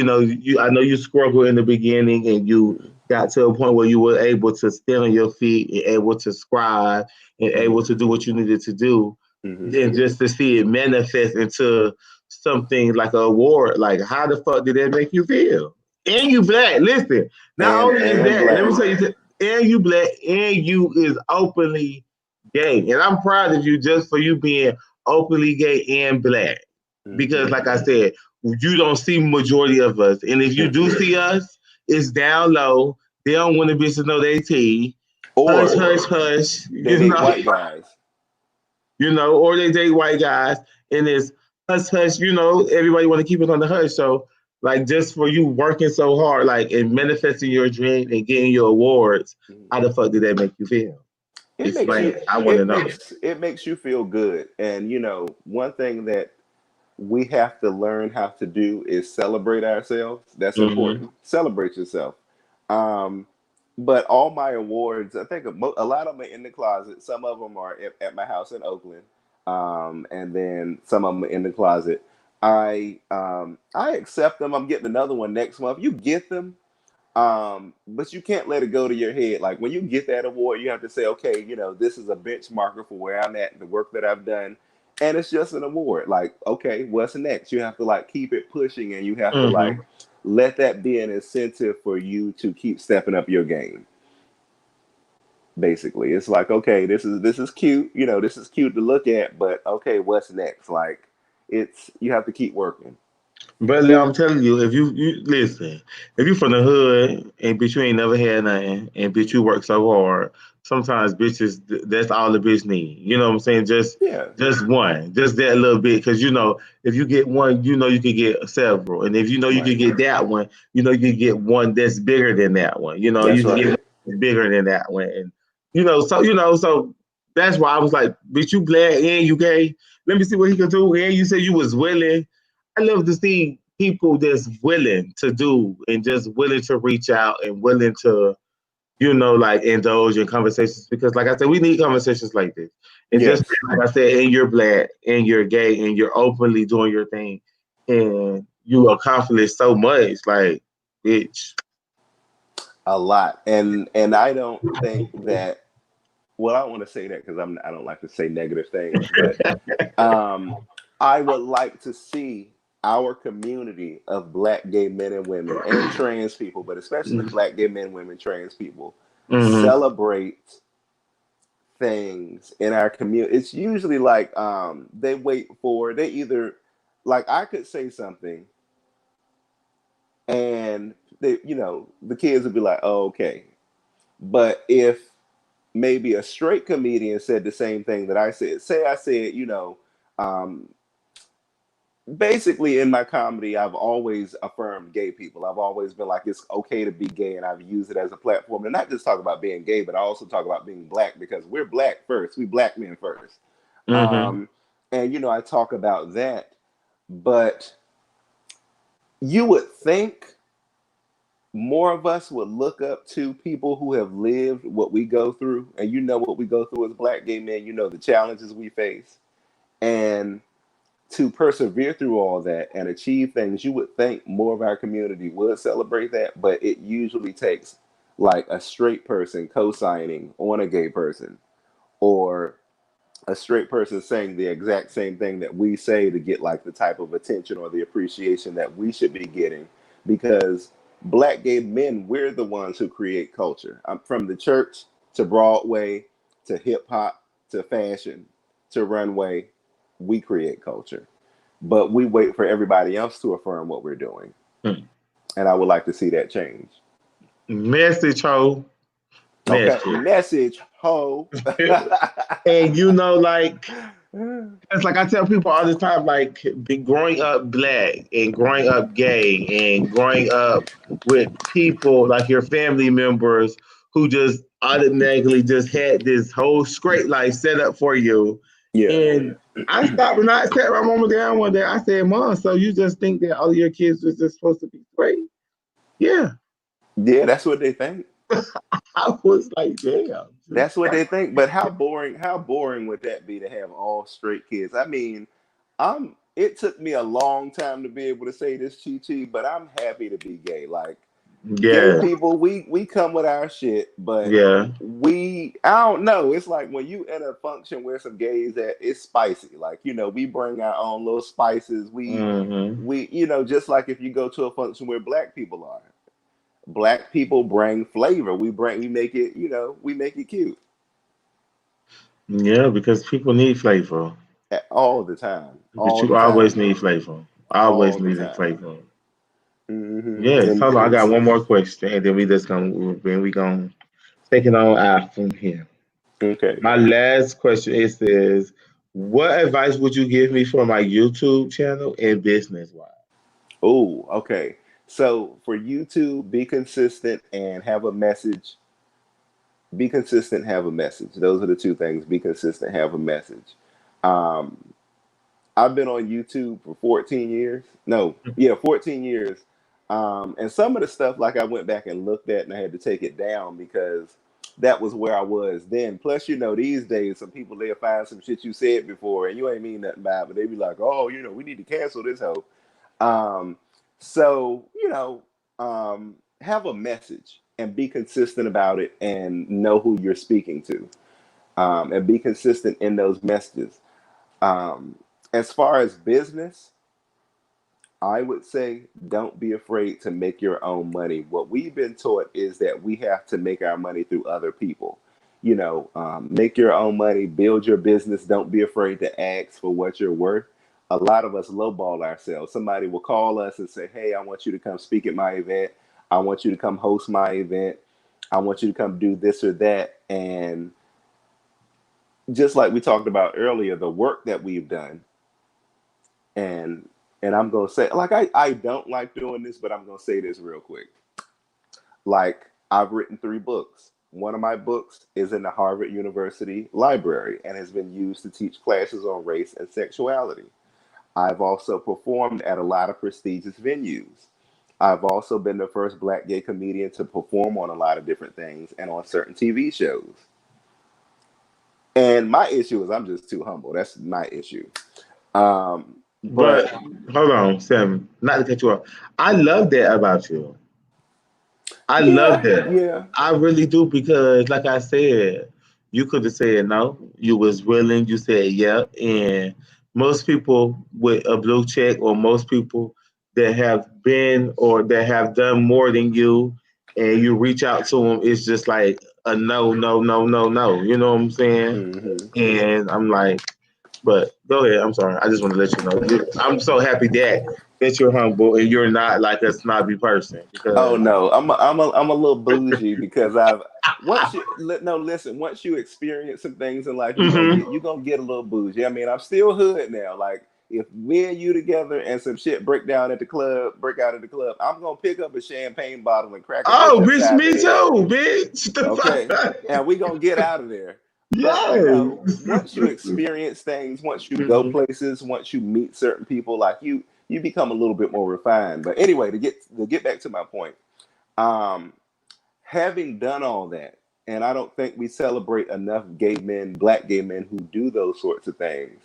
Speaker 3: I know you struggled in the beginning and you got to a point where you were able to stand on your feet and able to scribe and able
Speaker 2: Hmm.
Speaker 3: to do what you needed to do.
Speaker 2: Hmm.
Speaker 3: And just to see it manifest into something like an award, like how the fuck did that make you feel? And you black. Listen, not only is
Speaker 2: And
Speaker 3: that, let me
Speaker 2: black.
Speaker 3: tell you, and you black, and you is openly gay. And I'm proud of you just for you being openly gay and black. Because
Speaker 2: Hmm.
Speaker 3: like I said, you don't see majority of us. And if you do see us, it's down low. They don't want the bitches to know they tea. Hush,
Speaker 2: Or
Speaker 3: hush, hush.
Speaker 2: they date white guys.
Speaker 3: Or they date white guys, and it's hush hush. Everybody want to keep it on the hush. So, like, just for you working so hard, like, and manifesting your dream and getting your awards, how the fuck did that make you feel?
Speaker 2: it makes
Speaker 3: Explain.
Speaker 2: you
Speaker 3: I want to know.
Speaker 2: it makes you feel good. And one thing that we have to learn how to do is celebrate ourselves. That's
Speaker 3: Mm-hmm.
Speaker 2: important. Celebrate yourself. um but all my awards, I think a lot of them are in the closet. Some of them are at my house in Oakland, and then some of them are in the closet. I accept them. I'm getting another one next month. You get them. But you can't let it go to your head. Like, when you get that award, you have to say, okay, this is a benchmarker for where I'm at, the work that I've done. And it's just an award. Like, okay, what's next? You have to like keep it pushing, and you have to like
Speaker 3: Mm-hmm.
Speaker 2: let that be an incentive for you to keep stepping up your game. Basically, it's like, okay, this is cute, this is cute to look at, but okay, what's next? Like, it's you have to keep working.
Speaker 3: Brother, I'm telling you, if you listen, if you from the hood and bitch you ain't never had nothing and bitch you work so hard sometimes bitches, that's all the bitch need. You know what I'm saying?
Speaker 2: Yeah,
Speaker 3: Just one, just that little bit. Because if you get one, you can get several, and if you
Speaker 2: right.
Speaker 3: can get that one, you can get one that's bigger than that one. You
Speaker 2: That's
Speaker 3: can get
Speaker 2: right.
Speaker 3: one that's bigger than that one, and so that's why I was like, bitch, you glad and you gay? Let me see what he can do. And you said you was willing. I love to see people that's willing to do and just willing to reach out and willing to like indulge in conversations because, like I said, we need conversations like this. And just
Speaker 2: Yes,
Speaker 3: like I said, and you're black and you're gay and you're openly doing your thing and you accomplish so much, like, bitch.
Speaker 2: a lot. And I don't think that. Well, I don't want to say that because I don't like to say negative things, but um, I would like to see our community of black gay men and women and trans people, but especially black gay men, women, trans people,
Speaker 3: Mm-hmm.
Speaker 2: celebrate things in our community. It's usually like they either like I could say something and the kids would be like, oh, okay. But if maybe a straight comedian said the same thing that I said, say I said, um, basically in my comedy, I've always affirmed gay people. I've always been like, it's okay to be gay, and I've used it as a platform to not just talk about being gay, but I also talk about being black because we're black first. We black men first.
Speaker 3: Mm-hmm.
Speaker 2: Um, and, I talk about that, but you would think more of us would look up to people who have lived what we go through. And what we go through as black gay men, the challenges we face. And to persevere through all that and achieve things, you would think more of our community would celebrate that, but it usually takes like a straight person co-signing on a gay person or a straight person saying the exact same thing that we say to get like the type of attention or the appreciation that we should be getting because black gay men, we're the ones who create culture. I'm from the church to Broadway to hip hop to fashion to runway, we create culture, but we wait for everybody else to affirm what we're doing, and I would like to see that change.
Speaker 3: Message, ho.
Speaker 2: Okay,
Speaker 3: Message.
Speaker 2: message ho.
Speaker 3: And like, it's like I tell people all the time, like growing up black and growing up gay and growing up with people like your family members who just automatically just had this whole straight life set up for you.
Speaker 2: Yeah,
Speaker 3: And I stopped and I sat my mama down one day. I said, Mom, so you just think that all your kids was just supposed to be straight? Yeah.
Speaker 2: yeah, that's what they think.
Speaker 3: I was like, damn.
Speaker 2: That's what they think. But how boring would that be to have all straight kids? I mean, it took me a long time to be able to say this, Chi Chi, but I'm happy to be gay. Like gay
Speaker 3: Yeah.
Speaker 2: people, we come with our shit, but
Speaker 3: Yeah.
Speaker 2: I don't know. It's like when you in a function where some gays at, it's spicy. Like, we bring our own little spices.
Speaker 3: Mm-hmm.
Speaker 2: We just like if you go to a function where black people are. Black people bring flavor. We make it, we make it cute
Speaker 3: Yeah, because people need flavor.
Speaker 2: all the time,
Speaker 3: But
Speaker 2: all
Speaker 3: you
Speaker 2: the
Speaker 3: always
Speaker 2: time,
Speaker 3: need flavor. Always
Speaker 2: all the
Speaker 3: needed
Speaker 2: time.
Speaker 3: flavor. Yes.
Speaker 2: And
Speaker 3: Hold on. I got one more question, and then we gonna take it on out from here.
Speaker 2: okay.
Speaker 3: My last question is what advice would you give me for my YouTube channel and business wise?
Speaker 2: Oh, okay. So for you to be consistent and have a message, be consistent, have a message. Those are the two things. Be consistent, have a message. Um, I've been on YouTube for 14 years. No, yeah, 14 years. And some of the stuff, like I went back and looked at and I had to take it down because that was where I was then. Plus, these days, some people, they'll find some shit you said before and you ain't mean nothing by it, but they be like, oh, we need to cancel this hoe. Um, so, have a message and be consistent about it and know who you're speaking to, and be consistent in those messages. Um, as far as business, I would say don't be afraid to make your own money. What we've been taught is that we have to make our money through other people. Make your own money, build your business. Don't be afraid to ask for what you're worth. A lot of us lowball ourselves. Somebody will call us and say, hey, I want you to come speak at my event. I want you to come host my event. I want you to come do this or that. And just like we talked about earlier, the work that we've done, and I'm gonna say, like, I don't like doing this, but I'm gonna say this real quick. Like, I've written 3 books. One of my books is in the Harvard University library and has been used to teach classes on race and sexuality. I've also performed at a lot of prestigious venues. I've also been the first black gay comedian to perform on a lot of different things and on certain TV shows. And my issue is I'm just too humble. That's my issue. But
Speaker 3: But hold on, Sam. Not to cut you off. I love that about you. I love
Speaker 2: yeah,
Speaker 3: that.
Speaker 2: yeah.
Speaker 3: I really do because, like I said, you could have said no. You was willing. You said yeah. And most people with a blue check, or most people that have been or that have done more than you, and you reach out to them, it's just like a no, no, no, no, no. You know what I'm saying?
Speaker 2: Hmm.
Speaker 3: And I'm like, but go ahead. I'm sorry. I just want to let you know. I'm so happy that you're humble and you're not like a snobby person
Speaker 2: Oh
Speaker 3: because.
Speaker 2: no, I'm a little bougie because I've once you no listen, once you experience some things in life,
Speaker 3: Mhm.
Speaker 2: you gonna get a little bougie. I mean, I'm still hood now. Like, if me and you together and some shit break out at the club, I'm gonna pick up a champagne bottle and crack a bitch
Speaker 3: Oh, bitch,
Speaker 2: upside the
Speaker 3: me
Speaker 2: head.
Speaker 3: too, bitch.
Speaker 2: Okay, and we gonna get out of there. But
Speaker 3: Yes.
Speaker 2: once you experience things, once you go
Speaker 3: Mhm.
Speaker 2: places, once you meet certain people, like you become a little bit more refined. But anyway, to get back to my point, um, having done all that, and I don't think we celebrate enough gay men, black gay men who do those sorts of things.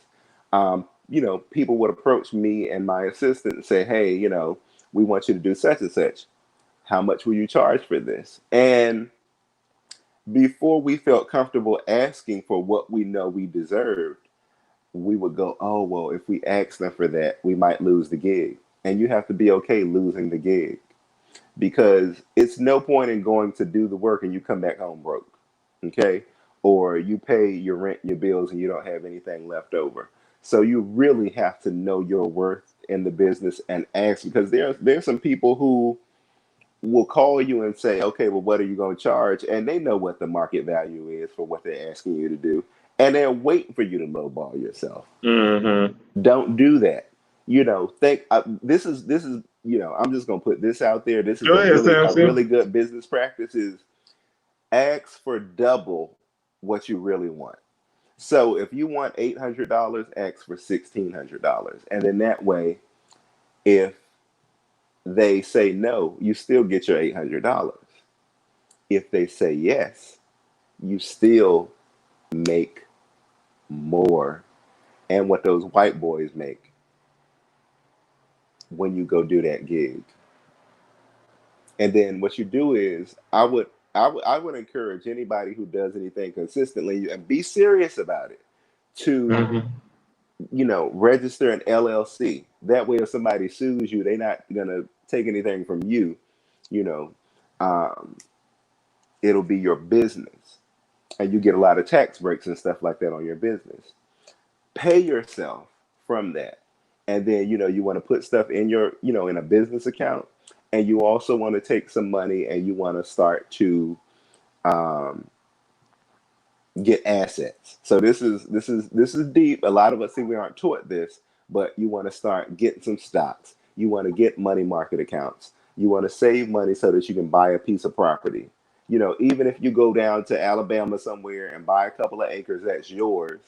Speaker 2: People would approach me and my assistant and say, "Hey, we want you to do such and such. How much will you charge for this?" And before we felt comfortable asking for what we know we deserved, we would go, "Oh, well, if we ask them for that, we might lose the gig." And you have to be okay losing the gig, because it's no point in going to do the work and you come back home broke. Okay? Or you pay your rent, your bills, and you don't have anything left over. So you really have to know your worth in the business and ask, because there's some people who will call you and say, "Okay, well, what are you going to charge?" And they know what the market value is for what they're asking you to do, and they're waiting for you to lowball yourself.
Speaker 3: Mhm.
Speaker 2: Don't do that. Think this is. I'm just going to put this out there. This is
Speaker 3: Go ahead,
Speaker 2: a
Speaker 3: Samson.
Speaker 2: really good business practice. Is ask for double what you really want. So if you want $800, ask for $1,600, and then that way, if they say no, you still get your $800. If they say yes, you still make more, and what those white boys make when you go do that gig. And then what you do is, I would encourage anybody who does anything consistently and be serious about it, to
Speaker 3: Mhm.
Speaker 2: register an LLC. That way, if somebody sues you, they're not gonna take anything from you. You know, um, it'll be your business, and you get a lot of tax breaks and stuff like that on your business. Pay yourself from that. And then, you want to put stuff in your, in a business account. And you also want to take some money and you want to start to um, get assets. So this is deep. A lot of us see we aren't taught this, but you want to start getting some stocks. You want to get money market accounts. You want to save money so that you can buy a piece of property. Even if you go down to Alabama somewhere and buy a couple of acres, that's yours.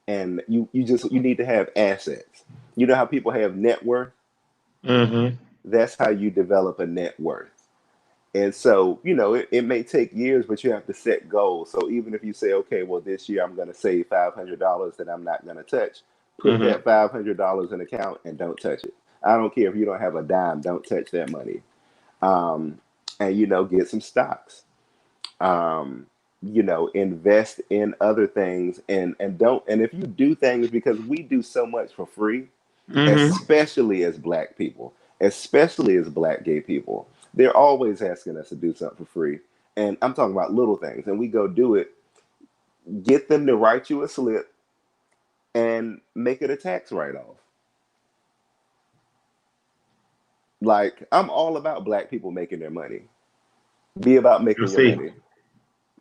Speaker 2: And you need to have assets. You know how people have net worth?
Speaker 3: Mhm.
Speaker 2: That's how you develop a net worth. And so, it may take years, but you have to set goals. So even if you say, okay, well, this year I'm going to save $500 that I'm not going to touch, put
Speaker 3: Mhm.
Speaker 2: that $500 in account and don't touch it. I don't care if you don't have a dime, don't touch that money. Um, and, get some stocks. um, invest in other things, and if you do things, because we do so much for free,
Speaker 3: Mhm.
Speaker 2: especially as black people, especially as black gay people, they're always asking us to do something for free. And I'm talking about little things, and we go do it, get them to write you a slip and make it a tax write-off. Like, I'm all about black people making their money. Be about
Speaker 3: You'll
Speaker 2: making your
Speaker 3: see.
Speaker 2: money.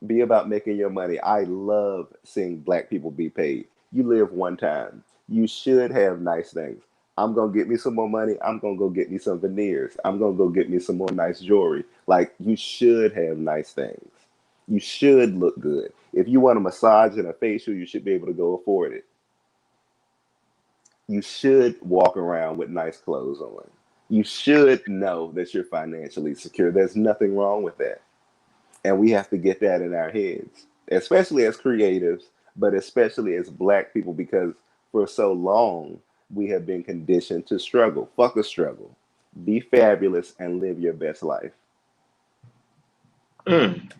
Speaker 2: Be about making your money. I love seeing black people be paid. You live one time. You should have nice things. I'm gonna get me some more money. I'm gonna go get me some veneers. I'm gonna go get me some more nice jewelry. Like you should have nice things. You should look good. If you want a massage and a facial, you should be able to go afford it. You should walk around with nice clothes on. You should know that you're financially secure. There's nothing wrong with that. And we have to get that in our heads, especially as creatives, but especially as black people, because for so long we have been conditioned to struggle. Fuck a struggle. Be fabulous and live your best life.
Speaker 3: Mm.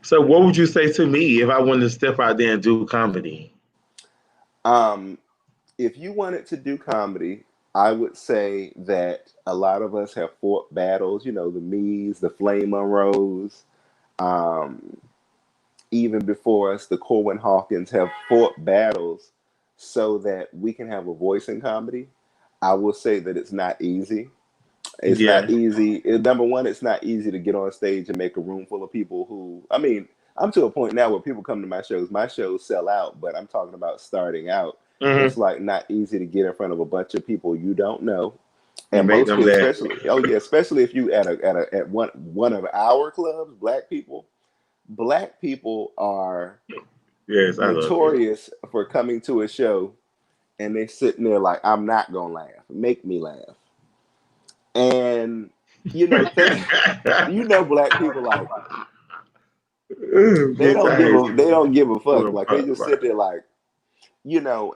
Speaker 3: So, what would you say to me if I wanted to step out there and do comedy?
Speaker 2: Um, if you wanted to do comedy, I would say that a lot of us have fought battles, the me's, the Flame Monroes, um, even before us, the Corwin Hawkins have fought battles so that we can have a voice in comedy. I will say that it's not easy. It's not
Speaker 3: Yeah.
Speaker 2: easy. Number one, it's not easy to get on stage and make a room full of people who, I mean, I'm to a point now where people come to my shows. My shows sell out, but I'm talking about starting out. It's
Speaker 3: Mm-hmm.
Speaker 2: like not easy to get in front of a bunch of people you don't know,
Speaker 3: And
Speaker 2: and
Speaker 3: make them
Speaker 2: mostly,
Speaker 3: laugh.
Speaker 2: especially, oh yeah, especially if you at one of our clubs, black people are
Speaker 3: Yes, I love it.
Speaker 2: notorious for coming to a show and they sitting there like, I'm not gonna laugh. Make me laugh. And think black people like
Speaker 3: Bitch, I hate you.
Speaker 2: they don't give a fuck.
Speaker 3: Well,
Speaker 2: Like they just sit there like,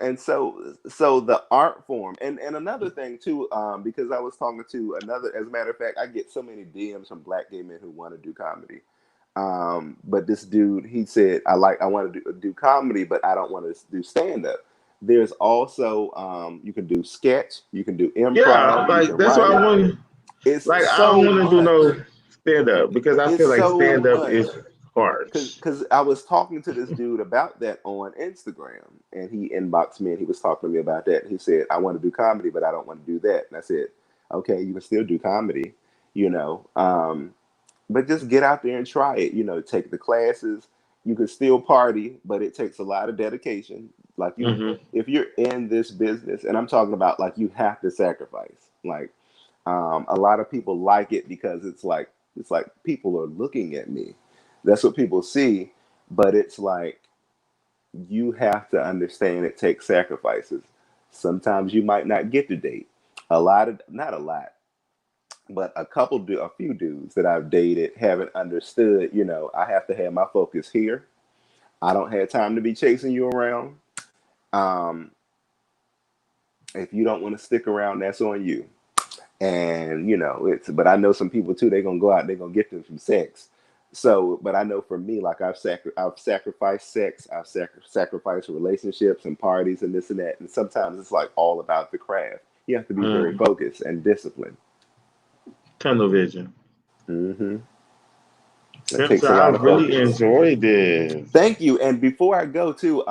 Speaker 2: and so the art form and another thing too, because I was talking to another, as a matter of fact, I get so many DMs from black gay men who want to do comedy. But this dude, he said, I want to do comedy, but I don't want to do stand up. There's also, you can do sketch, you can do
Speaker 3: yeah,
Speaker 2: improv, you
Speaker 3: like
Speaker 2: can
Speaker 3: that's why
Speaker 2: write.
Speaker 3: I want.
Speaker 2: It's
Speaker 3: Like I don't
Speaker 2: so
Speaker 3: want to do
Speaker 2: much.
Speaker 3: no stand up because I
Speaker 2: It's
Speaker 3: feel like
Speaker 2: so
Speaker 3: stand up
Speaker 2: much.
Speaker 3: is harsh.
Speaker 2: Cause I was talking to this dude about that on Instagram, and he inboxed me and he was talking to me about that. He said, "I want to do comedy, but I don't want to do that." And I said, "Okay, you can still do comedy, you know, but just get out there and try it. Take the classes. You can still party, but it takes a lot of dedication. Like
Speaker 3: Hmm.
Speaker 2: if you're in this business, and I'm talking about like you have to sacrifice. Like a lot of people like it because it's like people are looking at me. That's what people see, but it's like you have to understand it takes sacrifices. Sometimes you might not get to date. Not a lot, but a few dudes that I've dated haven't understood. I have to have my focus here. I don't have time to be chasing you around. Um, if you don't want to stick around, that's on you. And but I know some people too, they're gonna go out, they're gonna get them some sex. So but I know for me, like I've sacrificed sex, sacrificed relationships and parties and this and that, and sometimes it's like all about the craft. You have to be very
Speaker 3: Mm.
Speaker 2: focused and disciplined.
Speaker 3: Tunnel vision.
Speaker 2: Hmm. It
Speaker 3: Yep.
Speaker 2: takes
Speaker 3: So
Speaker 2: a
Speaker 3: I
Speaker 2: lot of
Speaker 3: really
Speaker 2: focus.
Speaker 3: enjoyed this.
Speaker 2: Thank you. And before I go too,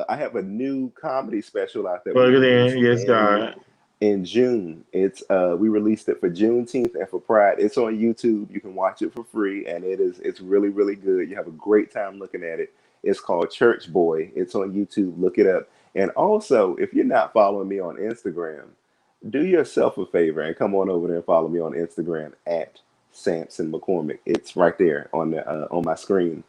Speaker 2: I have a new comedy special out that we
Speaker 3: Plug it in.
Speaker 2: released
Speaker 3: Yes,
Speaker 2: in
Speaker 3: God.
Speaker 2: June. It's we released it for Juneteenth and for Pride. It's on YouTube. You can watch it for free, and it's really really good. You have a great time looking at it. It's called Church Boy. It's on YouTube. Look it up. And also, if you're not following me on Instagram, do yourself a favor and come on over there and follow me on Instagram at Sampson McCormick. It's right there on my screen.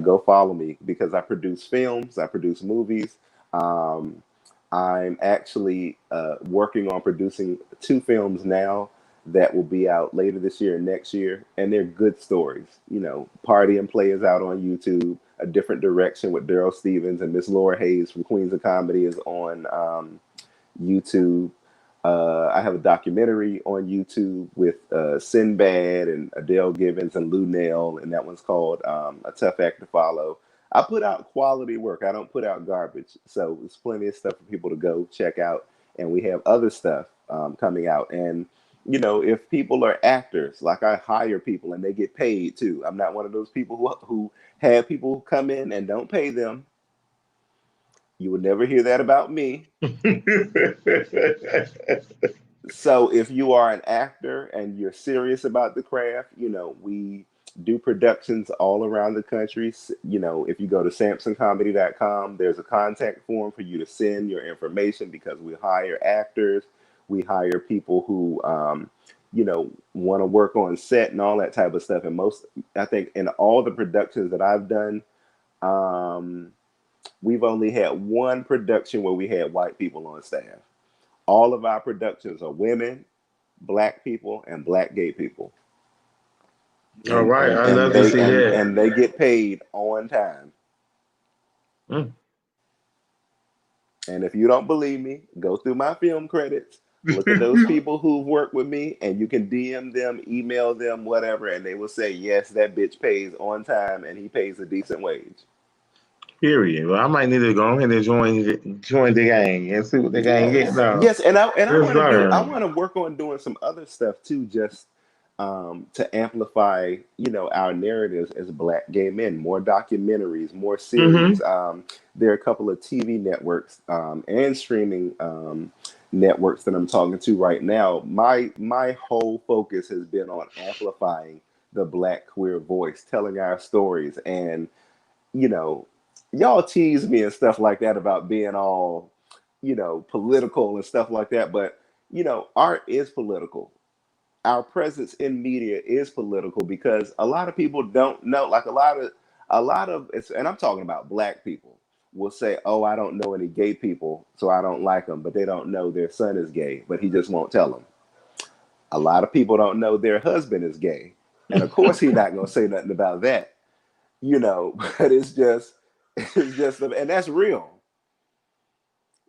Speaker 2: Go follow me because I produce films, I produce movies. Um, I'm actually working on producing two films now that will be out later this year and next year, and they're good stories. Party and Play is out on YouTube. A Different Direction with Daryl Stevens and Miss Laura Hayes from Queens of Comedy is on YouTube. I have a documentary on YouTube with Sinbad and Adele Givens and Lou Nell, and that one's called A Tough Act to Follow. I put out quality work. I don't put out garbage. So there's plenty of stuff for people to go check out. And we have other stuff coming out. And, if people are actors, like I hire people and they get paid too. I'm not one of those people who have people come in and don't pay them. You will never hear that about me. So if you are an actor and you're serious about the craft, we do productions all around the country. If you go to sampsoncomedy.com, there's a contact form for you to send your information because we hire actors, we hire people who, want to work on set and all that type of stuff. And I think in all the productions that I've done, um, we've only had one production where we had white people on staff. All of our productions are women, black people, and black gay people,
Speaker 3: All
Speaker 2: and
Speaker 3: right,
Speaker 2: and,
Speaker 3: I
Speaker 2: and
Speaker 3: love to
Speaker 2: they
Speaker 3: see
Speaker 2: and
Speaker 3: that.
Speaker 2: and they get paid on time.
Speaker 3: Mm.
Speaker 2: And if you don't believe me, go through my film credits, look at those people who've worked with me, and you can DM them, email them, whatever, and they will say, yes, that bitch pays on time and he pays a decent wage.
Speaker 3: Period. Well, I might need to go ahead and join the gang and see what the gang
Speaker 2: Yes,
Speaker 3: get now.
Speaker 2: yes, and I
Speaker 3: Yes,
Speaker 2: want to I
Speaker 3: sir.
Speaker 2: want to work on doing some other stuff too, just to amplify, our narratives as Black gay men. More documentaries, more series.
Speaker 3: Mm-hmm.
Speaker 2: There are a couple of TV networks and streaming networks that I'm talking to right now. My whole focus has been on amplifying the Black queer voice, telling our stories, and you know, y'all tease me and stuff like that about being all, political and stuff like that. But, art is political. Our presence in media is political because a lot of people don't know, like a lot of it's, and I'm talking about black people will say, oh, I don't know any gay people, so I don't like them, but they don't know their son is gay, but he just won't tell them. A lot of people don't know their husband is gay. And of course, he's not going to say nothing about that, but it's just, and that's real,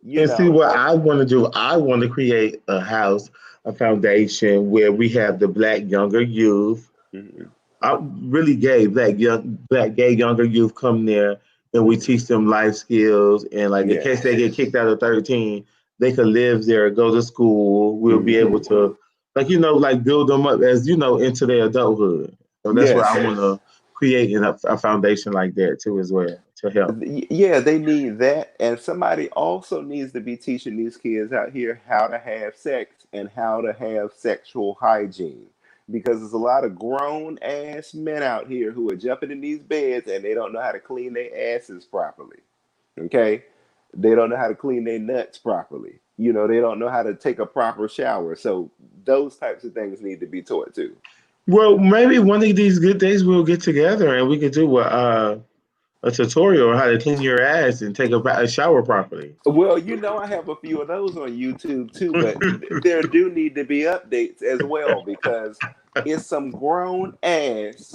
Speaker 2: you
Speaker 3: And see
Speaker 2: know.
Speaker 3: what I want to do. I want to create a house, a foundation where we have the Black younger youth.
Speaker 2: Mhm.
Speaker 3: I'm really gay, black gay younger youth come there, and we teach them life skills. And like in case they
Speaker 2: Yes.
Speaker 3: get kicked out of 13, they could live there, go to school. We'll be able
Speaker 2: Hmm.
Speaker 3: to, like build them up as into their adulthood. So that's what I
Speaker 2: Yes.
Speaker 3: want to create in a foundation like that too, as well, to help.
Speaker 2: Yeah, they need that. And somebody also needs to be teaching these kids out here how to have sex and how to have sexual hygiene. Because there's a lot of grown ass men out here who are jumping in these beds and they don't know how to clean their asses properly. Okay? They don't know how to clean their nuts properly. They don't know how to take a proper shower. So those types of things need to be taught too.
Speaker 3: Well, maybe one of these good days we'll get together and we could do a tutorial on how to clean your ass and take a shower properly.
Speaker 2: Well, I have a few of those on YouTube too, but there do need to be updates as well because it's some grown ass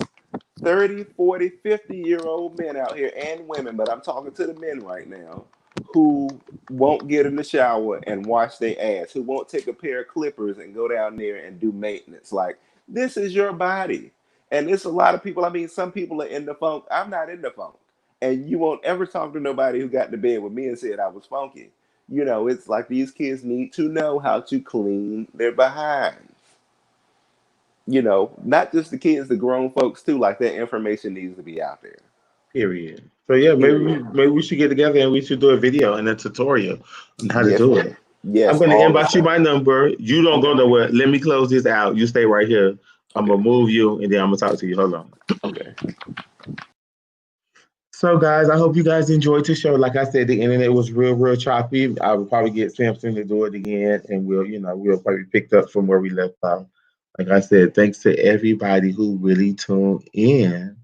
Speaker 2: 30, 40, 50-year-old men out here and women, but I'm talking to the men right now who won't get in the shower and wash their ass, who won't take a pair of clippers and go down there and do maintenance. Like, this is your body. And it's a lot of people. I mean, some people are in the funk. I'm not in the funk. And you won't ever talk to nobody who got to bed with me and said I was funky. It's like these kids need to know how to clean their behind. Not just the kids, the grown folks too. Like that information needs to be out there.
Speaker 3: Period. So yeah,
Speaker 2: Period.
Speaker 3: maybe we should get together and we should do a video and a tutorial on how to
Speaker 2: Yes,
Speaker 3: do it. I'm
Speaker 2: yes,
Speaker 3: gonna
Speaker 2: all the
Speaker 3: inbox you
Speaker 2: stuff.
Speaker 3: my number. You don't go
Speaker 2: Okay,
Speaker 3: nowhere. Let me close this out. You stay right here. I'm
Speaker 2: okay,
Speaker 3: gonna move you and then I'm gonna talk to you. Hold on.
Speaker 2: okay.
Speaker 3: So guys, I hope you guys enjoyed the show. Like I said, the internet was real choppy. I will probably get Sampson to do it again and we'll probably pick up from where we left off. Like I said, thanks to everybody who really tuned in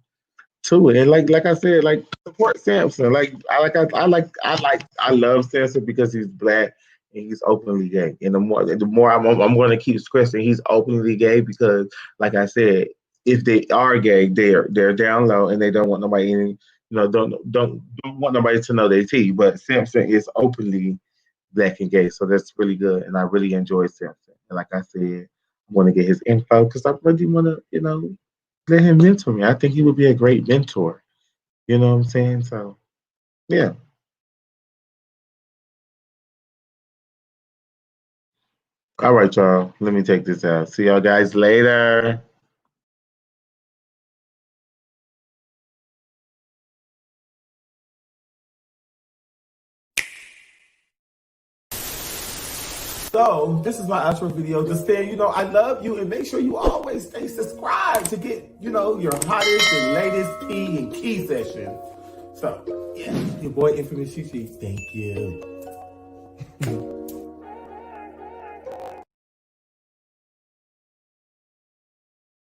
Speaker 3: to it. And like I said, like support Samson. I love Samson because he's black and he's openly gay. And the more I'm going to keep stressing he's openly gay because, like I said, if they are gay, they're down low and they don't want nobody in. Don't want nobody to know their tea. But Samson is openly black and gay, so that's really good. And I really enjoy Samson. And like I said, I want to get his info because I really want to, let him mentor me. I think he would be a great mentor. You know what I'm saying? So, yeah. All right, y'all. Let me take this out. See y'all guys later.
Speaker 4: So this is my outro video, just saying, I love you, and make sure you always stay subscribed to get, your hottest and latest tea and key sessions. So, yeah, your boy Infamous Chi. Thank you.